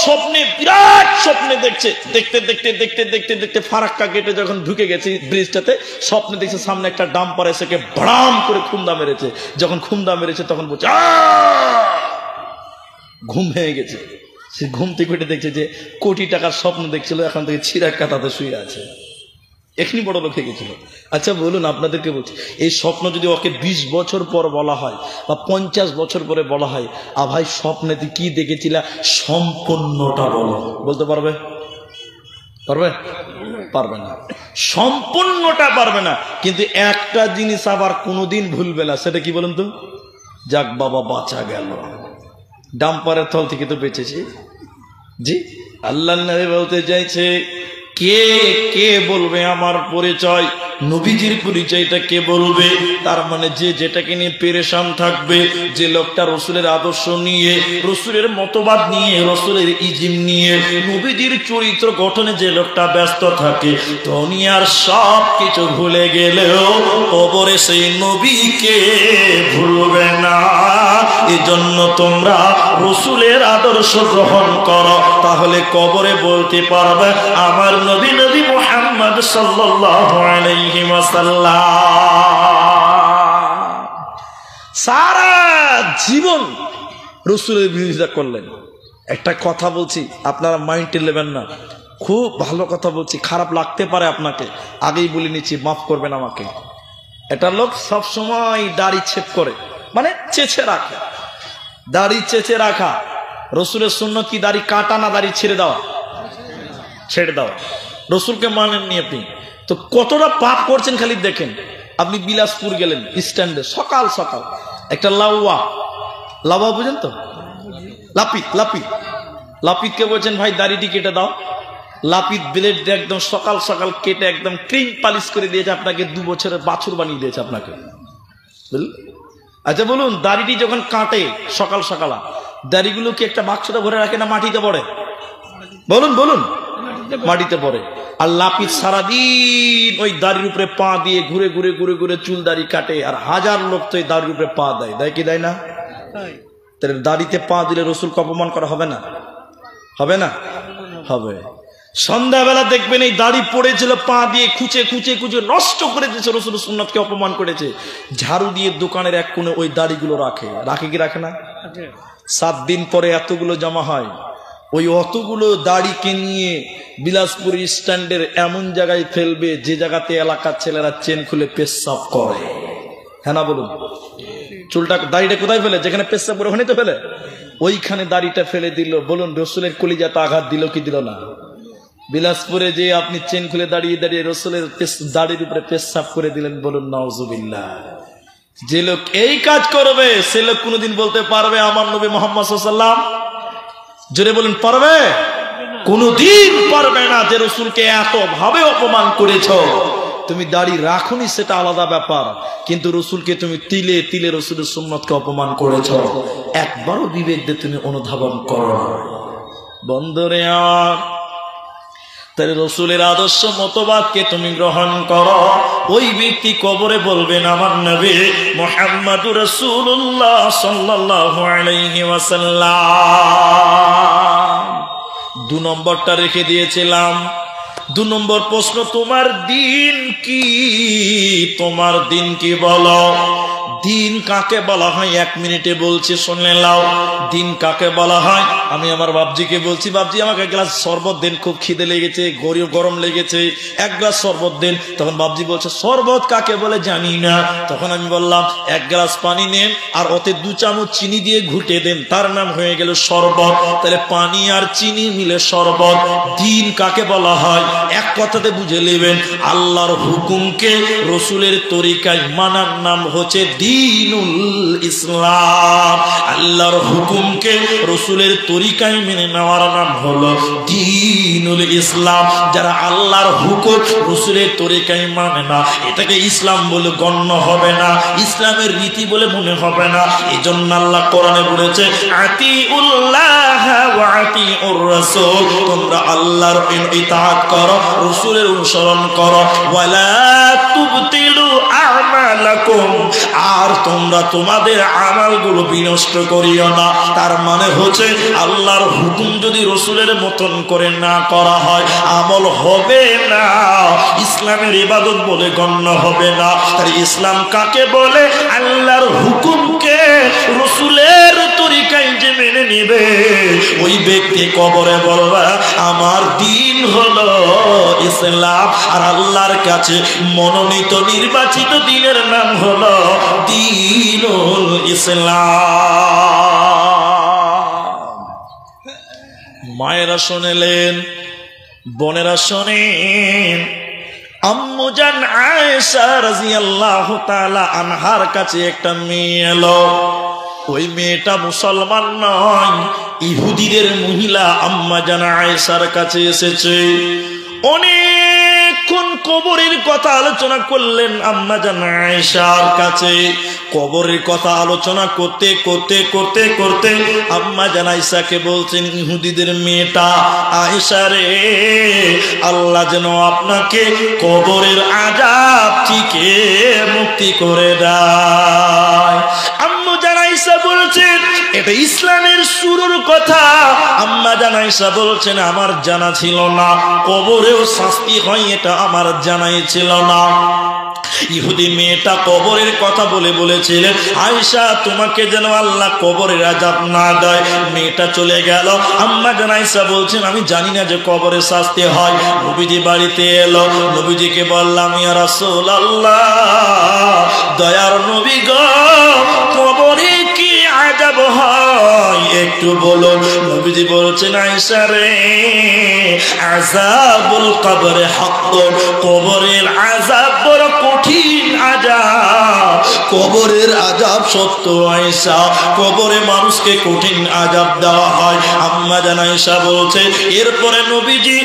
স্বপ্নে, বিরাট স্বপ্নে দেখছে, দেখতে দেখতে দেখতে দেখতে দেখতে ফারাক্কা গেটে যখন ঢুকে গেছে ব্রিজটাতে, স্বপ্নে দেখছে সামনে একটা ডাম্পার এসে ভড়াম করে খুন্দা মেরেছে। যখন খুন্দা মেরেছে তখন বলছে ঘুম ভেঙে গেছে। সে ঘুম থেকে দেখছে যে কোটি টাকার স্বপ্ন দেখছিল, এখন থেকে ছিঁড়া কাটাতে শুয়ে আছে, এখনই বড় লোক হয়ে গেছিল। আচ্ছা বলুন, আপনাদেরকে বলছি, এই স্বপ্ন যদি ওকে 20 বছর পর বলা হয় বা 50 বছর পরে বলা হয়, ভাই স্বপ্নে তুই কি দেখেছিল, সম্পূর্ণটা বলো, বলতে পারবে? পারবে? পারবে না, সম্পূর্ণটা পারবে না। কিন্তু একটা জিনিস আবার কোনোদিন ভুলবে না, সেটা কি বলুন তো? যাক বাবা বাঁচা গেল, ডাম্পারের তল থেকে তো বেঁচেছি। জি, আল্লাহ নবী বলতে চাইছে, কে কে বলবে আমার পরিচয়, নবীজির পরিচয়টা কে বলবে? তার মানে যে যেটাকে নিয়ে পেরেশান থাকবে, যে লোকটা রসুলের আদর্শ নিয়ে, রসুলের মতবাদ নিয়ে, রসুলের ইজিম নিয়ে, নবীজির চরিত্র গঠনে যে লোকটা ব্যস্ত থাকে, দুনিয়ার সব কিছু ভুলে গেলেও কবরে সেই নবীকে ভুলবে না। এজন্য তোমরা রসুলের আদর্শ গ্রহণ করো, তাহলে কবরে বলতে পারবে আমার নবী নবী মুহাম্মদ সাল্লাল্লাহু আলাইহি ওয়াসাল্লাম সারা জীবন রসুলের বিরোধিতা করলেন। একটা কথা বলছি, আপনারা মাইন্ডে নেবেন না, খুব ভালো কথা বলছি, খারাপ লাগতে পারে আপনাকে, আগেই বলে নিচ্ছি, মাফ করবেন আমাকে। একটা লোক সব সময় দাড়ি ছেপ করে, মানে চেঁচে রাখে, দাড়ি চেঁচে রাখা। রসুলের সুন্নত কি দাড়ি কাটা না দাড়ি ছেড়ে দেওয়া? ছেড়ে দেওয়া। রসুলকে মানেননি আপনি, তো কতটা পাপ করছেন খালি দেখেন। আপনি বিলাসপুর গেলেন স্ট্যান্ডে, সকাল সকাল একটা লাউয়া, লাউয়া বুঝেন তো, লাপিত, লাপিত, লাপিতকে বলছেন ভাই দাড়িটি কেটে দাও। লাপিত ব্লেড একদম সকাল সকাল কেটে একদম ক্রিম পালিশ করে দিয়েছে আপনাকে, 2 বছরের বাছুর বানিয়ে দিয়েছে আপনাকে। আচ্ছা বলুন, দাড়িটি যখন কাটে সকাল সকাল, দাড়িগুলো কি একটা বাক্সটা ভরে রাখে না মাটিতে পড়ে? বলুন বলুন, মাটিতে পড়ে। আর লাপিত সারাদিন ওই দাড়ির উপরে পা দিয়ে ঘুরে ঘুরে ঘুরে ঘুরে চুল দাড়ি কাটে, আর হাজার লোক তো এই দাড়ির উপরে পা দেয়, দেয় কি দেয় না? তাহলে দাড়িতে পা দিলে রসুলকে অপমান করা হবে না? হবে না? হবে। সন্ধ্যাবেলা দেখবেন এই দাড়ি পড়েছিল, পা দিয়ে খুঁচে খুঁচে খুঁচে নষ্ট করে দিয়েছে, রসুল সুন্নাতকে অপমান করেছে। ঝাড়ু দিয়ে দোকানের এক কোণে ওই দাড়িগুলো রাখে, রাখে কি রাখে না? 7 দিন পরে এতগুলো জমা হয়, ওই অতগুলো দাড়িকে নিয়ে বিলাসপুর স্ট্যান্ডের এমন জায়গায় ফেলবে যে জায়গাতে এলাকার ছেলেরা চেন খুলে পেশাব করে। হ্যাঁ না বলুন? চুলটা দাড়িটা কোথায় ফেলে? যেখানে পেশাব করে ওখানে তো ফেলে, ওইখানে দাড়িটা ফেলে দিল। বলুন রসুলের কলিজাতে আঘাত দিল কি দিল না? বিলাসপুরে যে আপনি চেন খুলে দাঁড়িয়ে দাঁড়িয়ে রসুলের দাড়ির উপরে পেশাব করে দিলেন, বলুন নাউজুবিল্লাহ। যে লোক এই কাজ করবে সে লোক কোনোদিন বলতে পারবে আমার নবী মুহাম্মদ সাল্লাল্লাহু আলাইহি ওয়াসাল্লাম? জোরে বলুন, পারবে? কোনোদিন পারবে না। যে রসুলকে এত ভাবে অপমান করেছ, তুমি দাড়ি রাখুনি সেটা আলাদা ব্যাপার, কিন্তু রসুলকে তুমি তিলে তিলে রসুলের সুন্নতকে অপমান করেছ, একবারও বিবেক দিয়ে তুমি অনুধাবন করো না। বন্ধুরে আমার, তাহলে রসুলের আদর্শ মতবাদকে তুমি গ্রহণ করো, ওই ব্যক্তি কবরে বলবেন আমার নবী মুহাম্মদুর রাসূলুল্লাহ সাল্লাল্লাহু আলাইহি ওয়াসাল্লাম। 2 নম্বরটা রেখে দিয়েছিলাম। 2 নম্বর প্রশ্ন, তোমার দিন কি? তোমার দিন কি বলো? দিন কাকে বলা হয় 1 মিনিটে বলছি, শুনে নাও। দিন কাকে বলা হয়? আমি আমার বাপজিকে বলছি, বাপজি আমাকে 1 গ্লাস শরবত দেন, খুব খিদে লেগেছে, গরম লেগেছে, 1 গ্লাস শরবত দেন। তখন বাপজি বলছে শরবত কাকে বলে জানি না। তখন আমি বললাম 1 গ্লাস পানি নেন আর ওতে 2 চামচ চিনি দিয়ে ঘুটে দেন, তার নাম হয়ে গেল শরবত। তাহলে পানি আর চিনি মিলে শরবত। দিন কাকে বলা হয়? এক কথাতে বুঝে নেবেন, আল্লাহর হুকুমকে রসুলের তরিকায় মানার নাম হচ্ছে দীনুল ইসলাম। আল্লাহর হুকুমকে রসুলের তরিকায় মেনে নেওয়ার নাম হলো দীনুল ইসলাম। যারা আল্লাহর হুকুম রসুলের তরিকায় মানে না, এটাকে ইসলাম বলে গণ্য হবে না, ইসলামের রীতি বলে মনে হবে না। এজন্য আল্লাহ কোরআনে বলেছে আতিউল্লাহ ওয়া আতিউর রাসূল, তোমরা আল্লাহর ইতাআত করো, রসুলের অনুসরণ করো। ওয়ালা তুবতিলু আমালাকুম, আর তোমরা তোমাদের আমলগুলো বিনষ্ট করিও না। তার মানে হচ্ছে আল্লাহর হুকুম যদি রাসূলের মতন করে না করা হয় আমল হবে না, ইসলামের ইবাদত বলে গণ্য হবে না। তাই ইসলাম কাকে বলে? আল্লাহর হুকুমকে রাসূলের তরিকায় যে মেনে নেবে ওই ব্যক্তি কবরে বলবে আমার দিন হলো ইসলাম। আর আল্লাহর কাছে মনোনীত নির্বাচিত দিনের নাম হলো দ্বীনুল ইসলাম। মায়েরা শুনলেন, বোনেরা শোনেন, আম্মুজান আয়েশা রাদিয়াল্লাহু তাআলা আনহার কাছে একটা মেয়ে এলো। ওই মেয়েটা মুসলমান নয়, ইহুদিদের মহিলা আম্মাজান আয়েশার কাছে এসেছে। অনেকক্ষণ কবরের কথা আলোচনা করলেন আম্মাজান আয়েশার কাছে। কবরের কথা আলোচনা করতে করতে করতে করতে আম্মাজান আয়েশাকে বলছেন, ইহুদিদের মেয়েটা আয়েশা রে, আল্লাহ যেন আপনাকে কবরের আযাব থেকে মুক্তি করে দেয়। আম্মাজান আয়েশা বলছেন এটা ইসলামের শুরুর কথা। আম্মাজান আয়েশা বলছেন আমার জানা ছিল না কবরেও শাস্তি হয়, এটা আমার জানাই ছিল না। ইহুদি মেয়েটা কবরের কথা বলেছিলেন, আয়েশা তোমাকে যেন আল্লাহ কবরের আযাব না দেয়। মেয়েটা চলে গেল। আম্মাজান আয়েশা বলছেন আমি জানি না যে কবরে শাস্তি হয়। নবীজি বাড়িতে এলো, নবীজিকে বললাম ইয়া রাসূলুল্লাহ, দয়ার নবী গো, কবরে কি আযাব হয় একটু বলুন। নবীজি বলছেন আয়েশা রে, আযাবুল কবরে হক, কবরের আযাব বড় কঠিন আযাব। কবরের আযাব সত্য আয়েশা, কবরে মানুষকে কঠিন আযাব দেওয়া হয়। আম্মাজান আয়েশা বলছে এরপরে নবীজি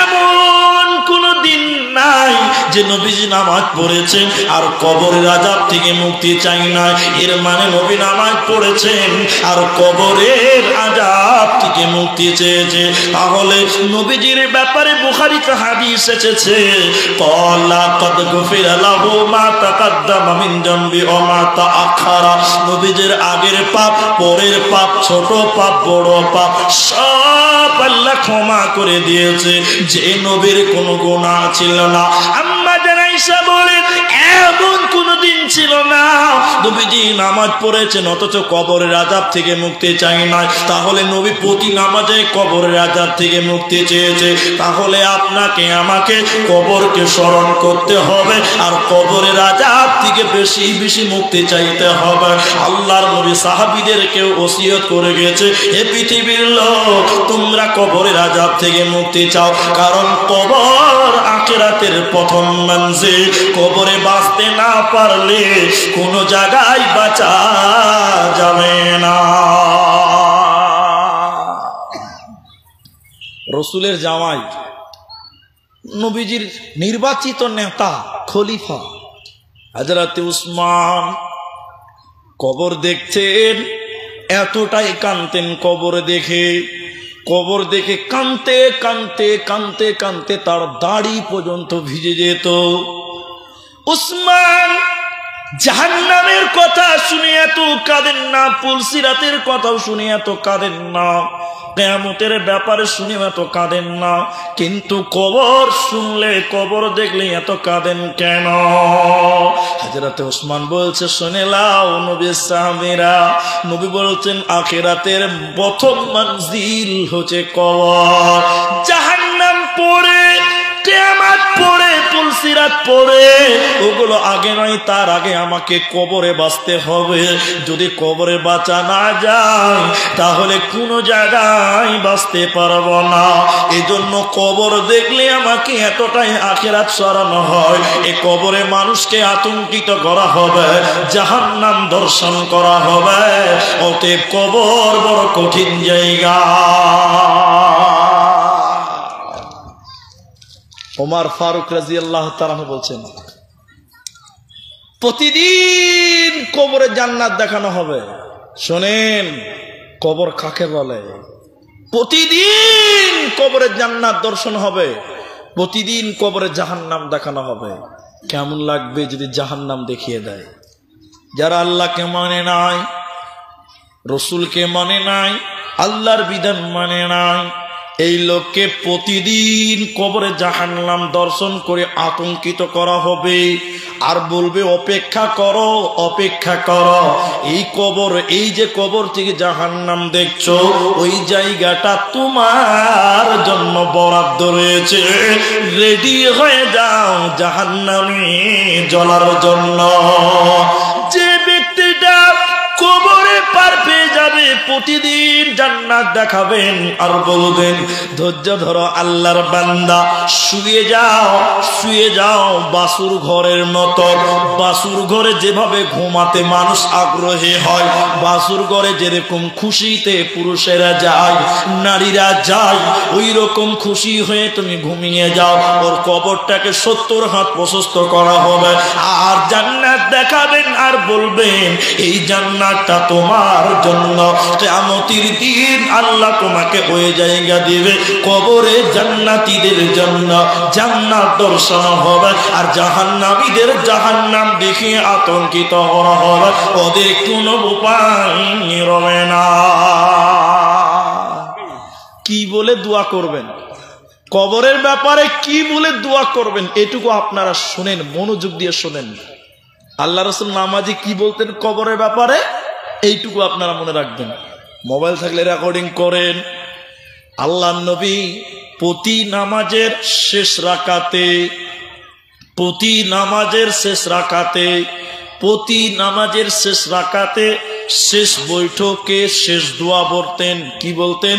এমন কোন দিন নাই যে নবীজি নামাজ পড়েছেন আর কবরের আযাব থেকে মুক্তি চাই না। এর মানে নবী নামাজ পড়েছেন আর কবরের আযাব থেকে মুক্তি চেয়েছে। তাহলে নবীজির ব্যাপারে বুখারীতে হাদিস এসেছে, ক্বালা ক্বাদ গুফিরা লাহু মা তাকাদ্দামা মিন যামবি ওয়া মা তাআখারা। নবীজির আগের পাপ, পরের পাপ, ছোট পাপ, বড় পাপ সব আল্লাহ ক্ষমা করে দিয়েছে। যে নবীর কোনো গুনাহ ছিল না। আম্মাজান আয়েশা বলেন এমন কোন দিন ছিল না নবীজি নামাজ পড়েছেন অথচ কবরের আযাব থেকে মুক্তি চাই না। তাহলে নবী প্রতি নামাজে কবরের আযাব থেকে মুক্তি চেয়েছে। তাহলে আপনাকে আমাকে কবরকে স্মরণ করতে হবে আর কবরের আযাব থেকে বেশি বেশি মুক্তি চাইতে হবে। আল্লাহর নবী সাহাবীদেরকেও ওসিয়ত করে গেছে, হে পৃথিবীর লোক, তোমরা কবরের আযাব থেকে মুক্তি চাও, কারণ কবর আখিরাতের প্রথম মঞ্জিল। কবরে বাঁচতে না পারলে কোনো জায়গায় বাঁচা যাবে না। রাসূলের জামাই, নবীজির নির্বাচিত নেতা খলিফা হযরত উসমান কবর দেখছেন, এতটাই কাঁদতেন কবর দেখে। কবর দেখে কাঁদতে কাঁদতে কাঁদতে কাঁদতে তার দাড়ি পর্যন্ত ভিজে যেত। উসমান জাহান্নামের কথা শুনে এত কাঁদেন না, পুলসিরাতের কথাও শুনে এত কাঁদেন না, কিয়ামতের ব্যাপারে শুনে এত কাঁদেন না, কিন্তু কবর শুনলে, কবর দেখলে এত কাঁদেন কেন? হযরত ওসমান বলছে শুনে লাও নবীর সাহাবীরা, নবী বলছেন আখিরাতের প্রথম মঞ্জিল হচ্ছে কবর। জাহান্নাম পড়ে, কিয়ামত পড়ে, পুলসিরাত পড়ে, ওগুলো আগে নয়, তার আগে আমাকে কবরে বাঁচতে হবে। যদি কবরে বাঁচা না যায় তাহলে কোনো জায়গায় বাঁচতে পারবো না। এজন্য কবর দেখলে আমাকে এতটাই আখিরাত সরানো হয়, এই কবরে মানুষকে আতঙ্কিত করা হবে, জাহান্নাম দর্শন করা হবে। অতএব কবর বড় কঠিন জায়গা। ওমর ফারুক রাদিয়াল্লাহু তাআলা বলছেন প্রতিদিন কবরে জান্নাত দেখানো হবে। শোনেন কবর কাকে বলে? প্রতিদিন কবরে জান্নাত দর্শন হবে, প্রতিদিন কবরে জাহান্নাম দেখানো হবে। কেমন লাগবে যদি জাহান্নাম দেখিয়ে দেয়? যারা আল্লাহকে মানে নাই, রসুলকে মানে নাই, আল্লাহর বিধান মানে নাই, এই লোককে প্রতিদিন কবরে জাহান্নাম দর্শন করে আতঙ্কিত করা হবে আর বলবে অপেক্ষা করো, অপেক্ষা করো। এই কবর, এই যে কবর থেকে জাহান্নাম দেখছো, ওই জায়গাটা তোমার জন্য বরাদ্দ রয়েছে, রেডি হয়ে যাও জাহান্নামে জ্বলার জন্য। যে ব্যক্তিটা কবরে পার পেয়ে যাবে, প্রতিদিন জান্নাত দেখাবেন আর বলবেন ধৈর্য ধরো আল্লাহর বান্দা, শুয়ে যাও, শুয়ে যাও। বাসুর ঘরের মতো, বাসুর ঘরে যেভাবে ঘুমাতে মানুষ আগ্রহী হয়, বাসুর ঘরে যেরকম খুশিতে পুরুষেরা যায়, নারীরা যায়, ওই রকম খুশি হয়ে তুমি ঘুমিয়ে যাও। ওর কবরটাকে 70 হাত প্রশস্ত করা হবে আর জান্নাত দেখাবেন আর বলবেন এই জান্নাতটা তোমার জন্য। কিয়ামতের দিন আল্লাহ তোমাকে ওই জায়গা দিবে, কবরে জান্নাতীদের জন্য জান্নাত দর্শন হবে আর জাহান্নামীদের জাহান্নাম দেখে আতঙ্কিত করা হবে। ওদের কোনো উপায় রবে না। কি বলে দোয়া করবেন কবরের ব্যাপারে, কি বলে দোয়া করবেন, এটুকু আপনারা শুনেন, মনোযোগ দিয়ে শুনেন। আল্লাহ রাসূল নামাজি কি বলতেন কবরের ব্যাপারে, এইটুকু আপনারা মনে রাখবেন। মোবাইল থাকলে রেকর্ডিং করেন। আল্লাহ নবী প্রতি নামাজের শেষ রাকাতে, প্রতি নামাজের শেষ রাকাতে, প্রতি নামাজের শেষ রাকাতে, শেষ বৈঠকে শেষ দোয়া বলতেন। কি বলতেন?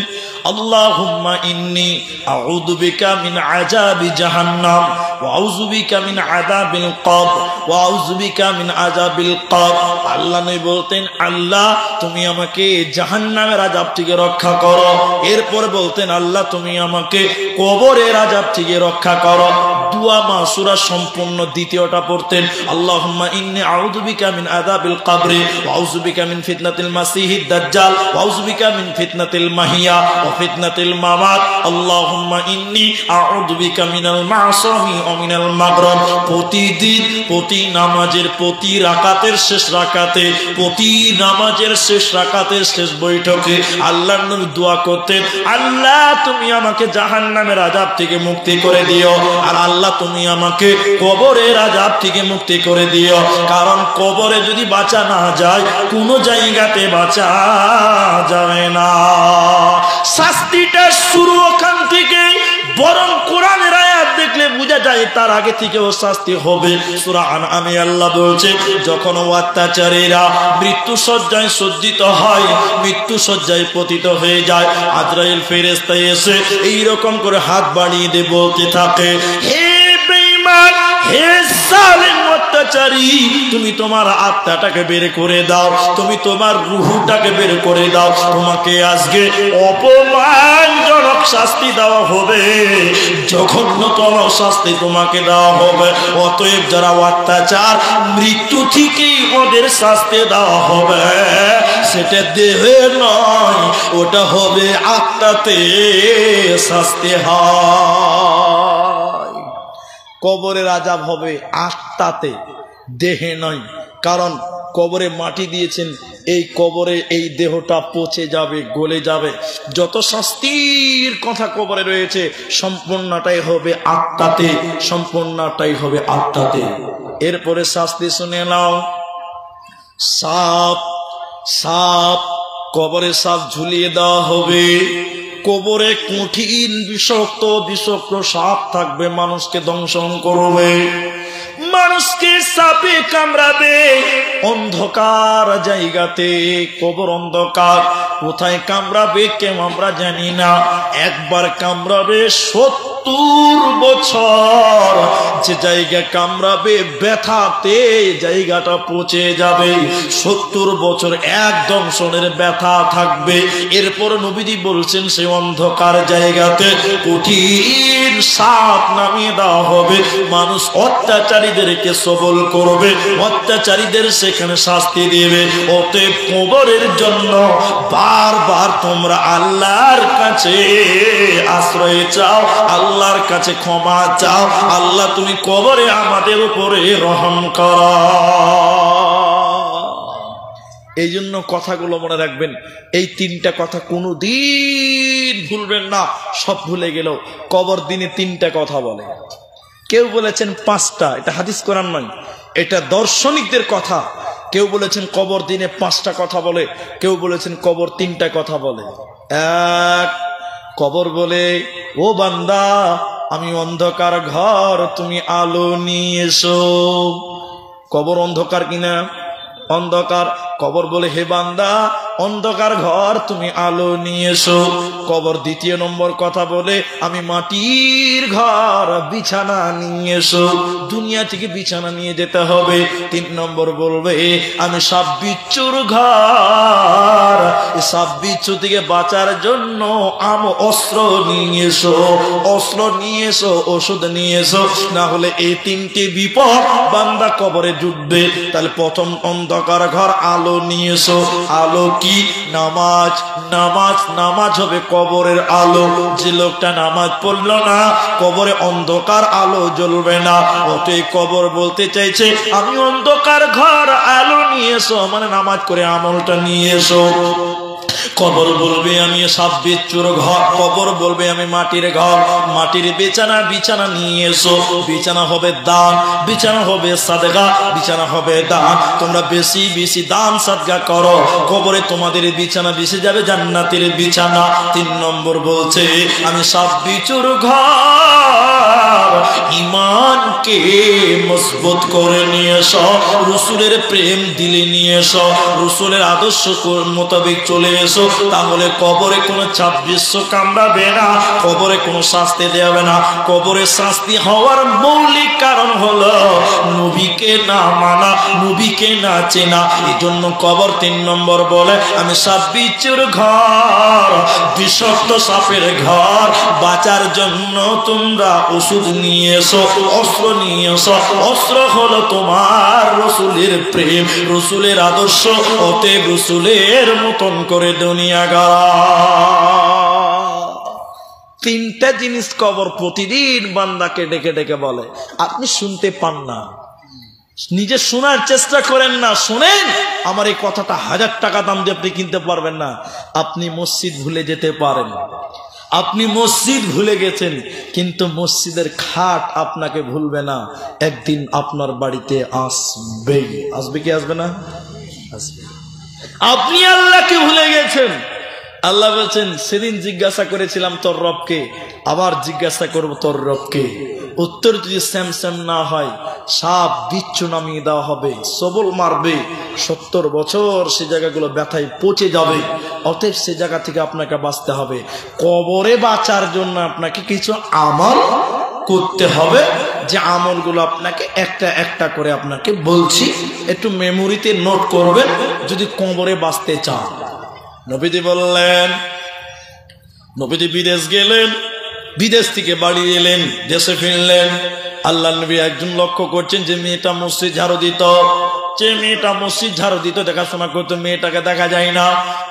আল্লাহুম্মা ইন্নী আউযু বিকা মিন আযাবি জাহান্নাম ওয়া আউযু বিকা মিন আযাবিল কবর ওয়া আউযু বিকা মিন আযাবিল কবর। আল্লাহ নবী বলতেন, আল্লাহ তুমি আমাকে জাহান্নামের আযাব থেকে রক্ষা করো। এরপর বলতেন, আল্লাহ তুমি আমাকে কবরের আযাব থেকে রক্ষা করো। দুয়া মাসুরা সম্পূর্ণ দ্বিতীয়টা পড়তেন, আল্লাহুম্মা ইন্নী আউযু বিকা মিন আযাবিল কবরি ওয়া আউযু বিকা মিন ফিতনাতিল মাসিহিদ দাজ্জাল ওয়া আউযু বিকা মিন ফিতনাতিল মাহিয়া ওয়া ফিতনাতিল মামাত। আল্লাহুম্মা ইন্নী আউযু বিকা মিনাল মাসামি ওয়া মিনাল মাগরাম। প্রতিদিন প্রতি নামাজের প্রতি রাকাতের শেষ রাকাতে, প্রতি নামাজের শেষ রাকাতের শেষ বৈঠকে আল্লাহর নবী দোয়া করতেন, আল্লাহ তুমি আমাকে জাহান্নামের আযাব থেকে মুক্তি করে দিও আর আল্লাহ তুমি আমাকে কবরের আযাব থেকে মুক্তি করে দিও। কারণ কবরে যদি বাঁচা না যায়, কোন জায়গাতে বাঁচা যাবে না। শাস্তিটা শুরু ওখান থেকে, বরং কোরআনের আয়াত দেখলে বোঝা যায় তার আগে থেকেও শাস্তি হবে। সূরা আনআমে আল্লাহ বলছে, যখন অত্যাচারীরা মৃত্যু শয্যায় সজ্জিত হয়, মৃত্যু শয্যায় পতিত হয়ে যায়, আজরাইল ফেরেশতা এসে এইরকম করে হাত বাড়িয়ে দিয়ে বলতে থাকে, হে বেঈমান, হে জালিম অত্যাচারী, তুমি তোমার আত্মাটাকে বের করে দাও, তুমি তোমার রূহটাকে বের করে দাও। তোমাকে আজকে অপমানজনক শাস্তি দেওয়া হবে, জঘন্যতম শাস্তি তোমাকে দেওয়া হবে। অতএব যারা অত্যাচার, মৃত্যু থেকেই ওদের শাস্তি দেওয়া হবে। সেটা দেহে নয়, ওটা হবে আত্মাতে শাস্তি হয়। কবরের আযাব হবে আত্মাতে, দেহে নয়। কারণ কবরে মাটি দিয়েছেন, এই কবরে এই দেহটা পচে যাবে, গলে যাবে। যত শাস্তির কথা কবরে রয়েছে সম্পূর্ণটাই হবে আত্মাতে, সম্পূর্ণটাই হবে আত্মাতে। এরপরে শাস্তি শুনে নাও। সাপ, সাপ, কবরে সাপ ঝুলিয়ে দেওয়া হবে। কবরে কঠিন বিষাক্ত বিষাক্ত সাপ থাকবে, মানুষকে দংশন করবে, মানুষকে সাপে কামড়াবে। অন্ধকার জায়গাতে, কবর অন্ধকার, কোথায় কামড়াবে কেউ আমরা জানি না। একবার কামড়াবে 70 বছর, যে জায়গা কামড়াবে ব্যথাতে জায়গাটা পচে যাবে। 70 বছর এক দংশনের ব্যথা থাকবে। এরপর নবীজি বলছেন, সে অন্ধকার জায়গাতে কঠিন সাপ নামিয়ে দেওয়া হবে। মানুষ অত্যাচারীদেরকে সবল করবে, অত্যাচারীদের সেখানে শাস্তি দেবে। অতএব কবরের জন্য বারবার তোমরা আল্লাহর কাছে আশ্রয় চাও, আল্লাহ আল্লাহর কাছে ক্ষমা চাও, আল্লাহ তুমি কবরে আমাদের উপরে রহম করো। এই জন্য কথাগুলো মনে রাখবেন, এই তিনটা কথা কোনোদিন ভুলবেন না। সব ভুলে গেলেও কবর দিনে তিনটা কথা বলে। কেউ বলেছেন পাঁচটা, এটা হাদিস কোরআন নয়, এটা দার্শনিকদের কথা। কেউ বলেছেন কবর দিনে পাঁচটা কথা বলে, কেউ বলেছেন কবর তিনটা কথা বলে। এক, কবর বলে, ও বান্দা আমি অন্ধকার ঘর, তুমি আলো নিয়ে এসো। কবর অন্ধকার কিনা? অন্ধকার। কবর বলে, হে বান্দা অন্ধকার ঘর, তুমি আলো নিয়ে এসো। কবর দ্বিতীয় নম্বর কথা বলে, আমি মাটির ঘর, বিছানা নিয়ে এসো, দুনিয়া থেকে বিছানা নিয়ে যেতে হবে। তিন নম্বর বলবে, আমি সাপ বিচ্ছুর ঘর, সাপ বিচ্ছু থেকে বাঁচার জন্য অস্ত্র নিয়ে এসো, অস্ত্র নিয়ে এসো, ওষুধ নিয়ে এসো, না হলে এই তিনটি বিপদ বান্দা কবরে জুটবে। তাহলে প্রথম অন্ধকার ঘর, আলো নিয়ে এসো। আলো কি? নামাজ। নামাজ, নামাজ হবে কবরের আলো। যে লোকটা নামাজ পড়লো না, কবরে অন্ধকার আলো জ্বলবে না। অতএব কবর বলতে চাইছে, আমি অন্ধকার ঘর, আলো নিয়ে এসো, মানে নামাজ করে আমলটা নিয়ে এসো। কবর বলবে, আমি সাপ বিচ্ছুর ঘর। কবর বলবে, আমি মাটির ঘর, মাটির বিছানা, বিছানা নিয়ে এসো। বিছানা হবে দান, বিছানা হবে সাদগা, বিছানা হবে দান। তোমরা বেশি বেশি দান সাদগা করো, কবরে তোমাদের বিছানা বেশি যাবে, জান্নাতের বিছানা। তিন নম্বর বলছে, আমি সাপ বিচ্ছুর ঘর, ইমানকে মজবুত করে নিয়ে এসো, রসুলের প্রেম দিলে নিয়ে এসো, রসুলের আদর্শ মোতাবেক চলে এসো। তাহলে কবরে কোনো ছাব্বিশ কামড়াবে না, কবরে কোনো শাস্তি দেবে না। কবরে শাস্তি হওয়ার মৌলিক কারণ হলো নবীকে না মানা, নবীকে না চেনা। এই জন্য কবর তিন নম্বর বলে, আমি সাপ বিচ্ছুর ঘর, বিষাক্ত সাপের ঘর, বাঁচার জন্য তোমরা ওষুধ নিয়ে এসো, অস্ত্র নিয়ে এসো। অস্ত্র হলো তোমার রসুলের প্রেম, রসুলের আদর্শ। অতএব রসুলের মতন করে দুনিয়া গড়া। তিনটা জিনিস কবর প্রতিদিন বান্দাকে ডেকে ডেকে বলে। আপনি শুনতে পান না, নিজে শোনার চেষ্টা করেন না। শোনেন, আমার এই কথাটা 1000 টাকা দাম দিয়ে আপনি কিনতে পারবেন না। আপনি মসজিদ ভুলে যেতে পারেন, আপনি মসজিদ ভুলে গেছেন, কিন্তু মসজিদের খাট আপনাকে ভুলবে না। একদিন আপনার বাড়িতে আসবে। আসবে কি আসবে না? আসবে। আপনি আল্লাহকে ভুলে গেছেন। আল্লাহ বলছেন, সেদিন জিজ্ঞাসা করেছিলাম তোর রবকে, আবার জিজ্ঞাসা করব তোর রবকে। উত্তর যদি স্যাম স্যাম না হয়, সাপ বিচ্ছু নামিয়ে দেওয়া হবে, সবল মারবে, 70 বছর সে জায়গাগুলো ব্যথায় পচে যাবে। অতএব সে জায়গা থেকে আপনাকে বাঁচতে হবে। কবরে বাঁচার জন্য আপনাকে কিছু আমল করতে হবে, যে আমলগুলো আপনাকে একটা একটা করে আপনাকে বলছি, একটু মেমোরিতে নোট করবেন যদি কবরে বাঁচতে চান। নবীজি বললেন, নবীজি বিদেশ গেলেন, বিদেশ থেকে বাড়ি এলেন, দেশে ফিরলেন। আল্লাহ নবী একজন লক্ষ্য করছেন যে মেয়েটা মসজিদ ঝাড়ু দিত, যে মেয়েটা মসজিদ ঝাড়ু দিত, দেখাশোনা করতো, মেয়েটাকে দেখা যায় না।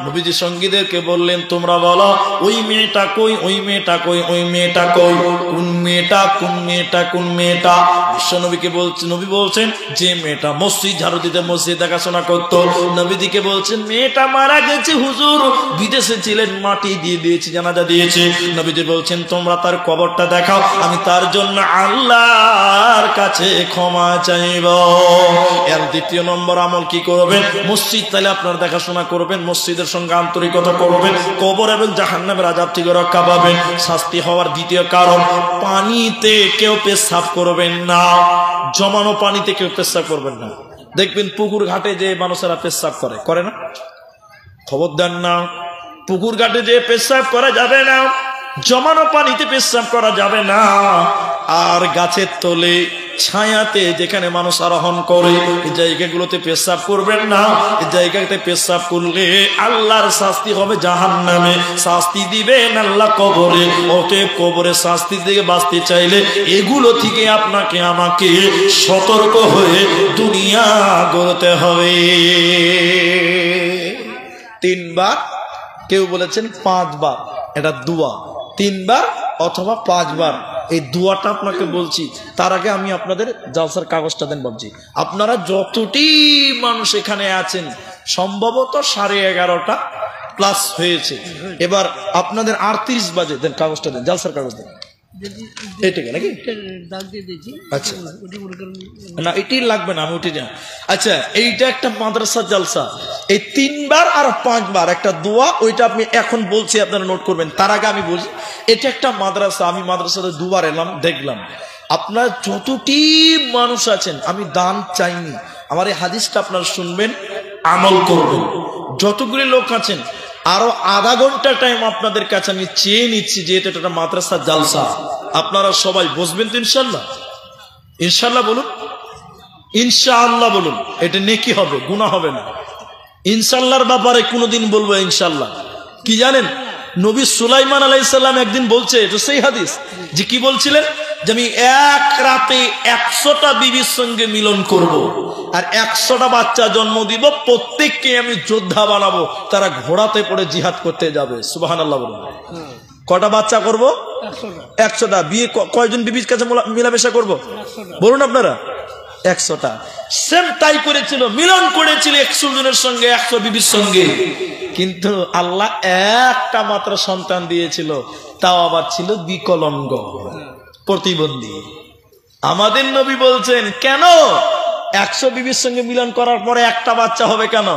নবীজি সঙ্গীদেরকে বললেন, তোমরা বলো ওই মেয়েটা কই, ওই মেয়েটা কই, ওই মেয়েটা কই, কোন মেয়েটা, কোন মেয়েটা, কোন মেয়েটা? বিশ্ব নবীকে বলছেন, নবী বলছেন যে মেয়েটা মসজিদ ঝাড়ু দিতে, মসজিদ দেখাশোনা করতো। নবীজিকে বলছেন, মেয়েটা মারা গেছে হুজুর, বিদেশে ছিলেন, মাটি দিয়ে দিয়েছি, জানাজা দিয়েছে। নবীজি বলছেন, তোমরা তার কবরটা দেখাও, আমি তার জন্য আল্লাহর কাছে ক্ষমা চাইব। এর দ্বিতীয় নম্বর আমল কি করবেন? মসজিদ তাহলে আপনার দেখাশোনা করবেন, মসজিদের সঙ্গে আন্তরিকতা করবেন, কবর এবং জাহান্নামের আযাব থেকে রক্ষা পাবেন। শাস্তি হওয়ার দ্বিতীয় কারণ, পানিতে কেউ পেশাব করবেন না, জমানো পানিতে কেউ পেশাব করবেন না। দেখবেন পুকুর ঘাটে যে মানুষেরা পেশাব করে না? খবর দেন না, পুকুর ঘাটে যে পেশাব করা যাবে না, জমানো পানিতে পেশাব করা যাবে না। আর গাছের তলে ছায়াতে যেখানে মানুষ আরোহণ করে, এই জায়গাগুলোতে পেশাব করবেন না। এই জায়গাতে পেশাব করলে আল্লাহর শাস্তি হবে জাহান্নামে, শাস্তি দিবেন আল্লাহ কবরে। অতএব কবরে শাস্তি থেকে বাঁচতে চাইলে এগুলো থেকে আপনাকে আমাকে সতর্ক হয়ে দুনিয়া গড়তে হবে। 3 বার, কেউ বলেছেন 5 বার, এটা দুয়া। 3 বার অথবা 5 বার এই দোয়াটা আপনাকে বলছি, তার আগে আমি আপনাদের জালসার কাগজটা দেন বাবজি। আপনারা যতটি মানুষ এখানে আছেন সম্ভবত 11:30 প্লাস হয়েছে। এবার আপনাদের 38 বাজে, দেন কাগজটা দেন, জালসার কাগজ দেন। এটাকে নাকি আচ্ছা না এটি লাগবে না, আমি উঠে যাই। আচ্ছা এইটা একটা মাদ্রাসা জালসা, এই 3 বার আর 5 বার একটা দোয়া, ওইটা আপনি এখন বলছি আপনারা নোট করবেন। তার আগে আমি বলছি এটা একটা মাদ্রাসা, আমি মাদ্রাসাতে 2 বার এলাম, দেখলাম আপনার যতটি মানুষ আছেন, আমি দান চাইনি, আমার এই হাদিসটা আপনারা শুনবেন, আমল করবেন। যতগুলি লোক আছেন আরো আধা ঘন্টা টাইম আপনাদের কাছে আমি চেয়ে নিচ্ছি, যে এটা একটা মাদ্রাসা জালসা, আপনারা সবাই বসবেন তো ইনশাল্লাহ? ইনশাল্লাহ বলুন, ইনশাআল্লাহ বলুন, এটা নেকি হবে, গুনাহ হবে না। ইনশাআল্লাহর ব্যাপারে কোনোদিন বলবো ইনশাআল্লাহ। কি জানেন, নবী সুলাইমান আলাইহিস সালাম একদিন বলছে, এটা সেই হাদিস, যে কি বলছিলেন, যে আমি এক রাতে 100টা বিবির সঙ্গে মিলন করব, আর 100টা বাচ্চা জন্ম দিব, প্রত্যেককে আমি যোদ্ধা বানাবো, তারা ঘোড়াতে পড়ে জিহাদ করতে যাবে। সুবহানাল্লাহ বলুন। কটা বাচ্চা করব? 100টা। বিয়ে কয়জন বিবির কাছে মিলামেশা করব বলুন আপনারা? 100টা। সেম তাই করেছিল, মিলন করেছিল 100 জনের সঙ্গে, 100 বিবির সঙ্গে, কিন্তু আল্লাহ একটা মাত্র সন্তান দিয়েছিল, তাও আবার ছিল বিকলাঙ্গ, প্রতিবন্ধী। আমাদের নবী বলছেন কেন 100 বিবির সঙ্গে মিলন করার পরে একটা বাচ্চা হবে কেন?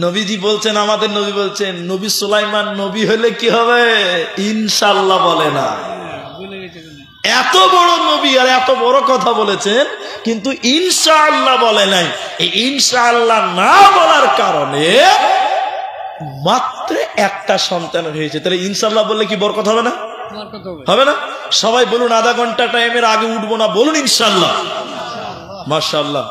নবীজি বলছেন, আমাদের নবী বলছেন, নবী সুলাইমান নবী হলে কি হবে? ইনশাআল্লাহ বলে না। এত বড় নবী আর এত বড় কথা বলেছেন, কিন্তু ইনশাআল্লাহ বলে নাই। এই ইনশাআল্লাহ না বলার কারণে মাত্র একটা সন্তান হয়েছে। তাহলে ইনশাআল্লাহ বললে কি বরকত হবে না? হবে না? সবাই বলুন আধা ঘন্টা টাইমের আগে উঠবো না, বলুন ইনশাআল্লাহ। মাশাআল্লাহ।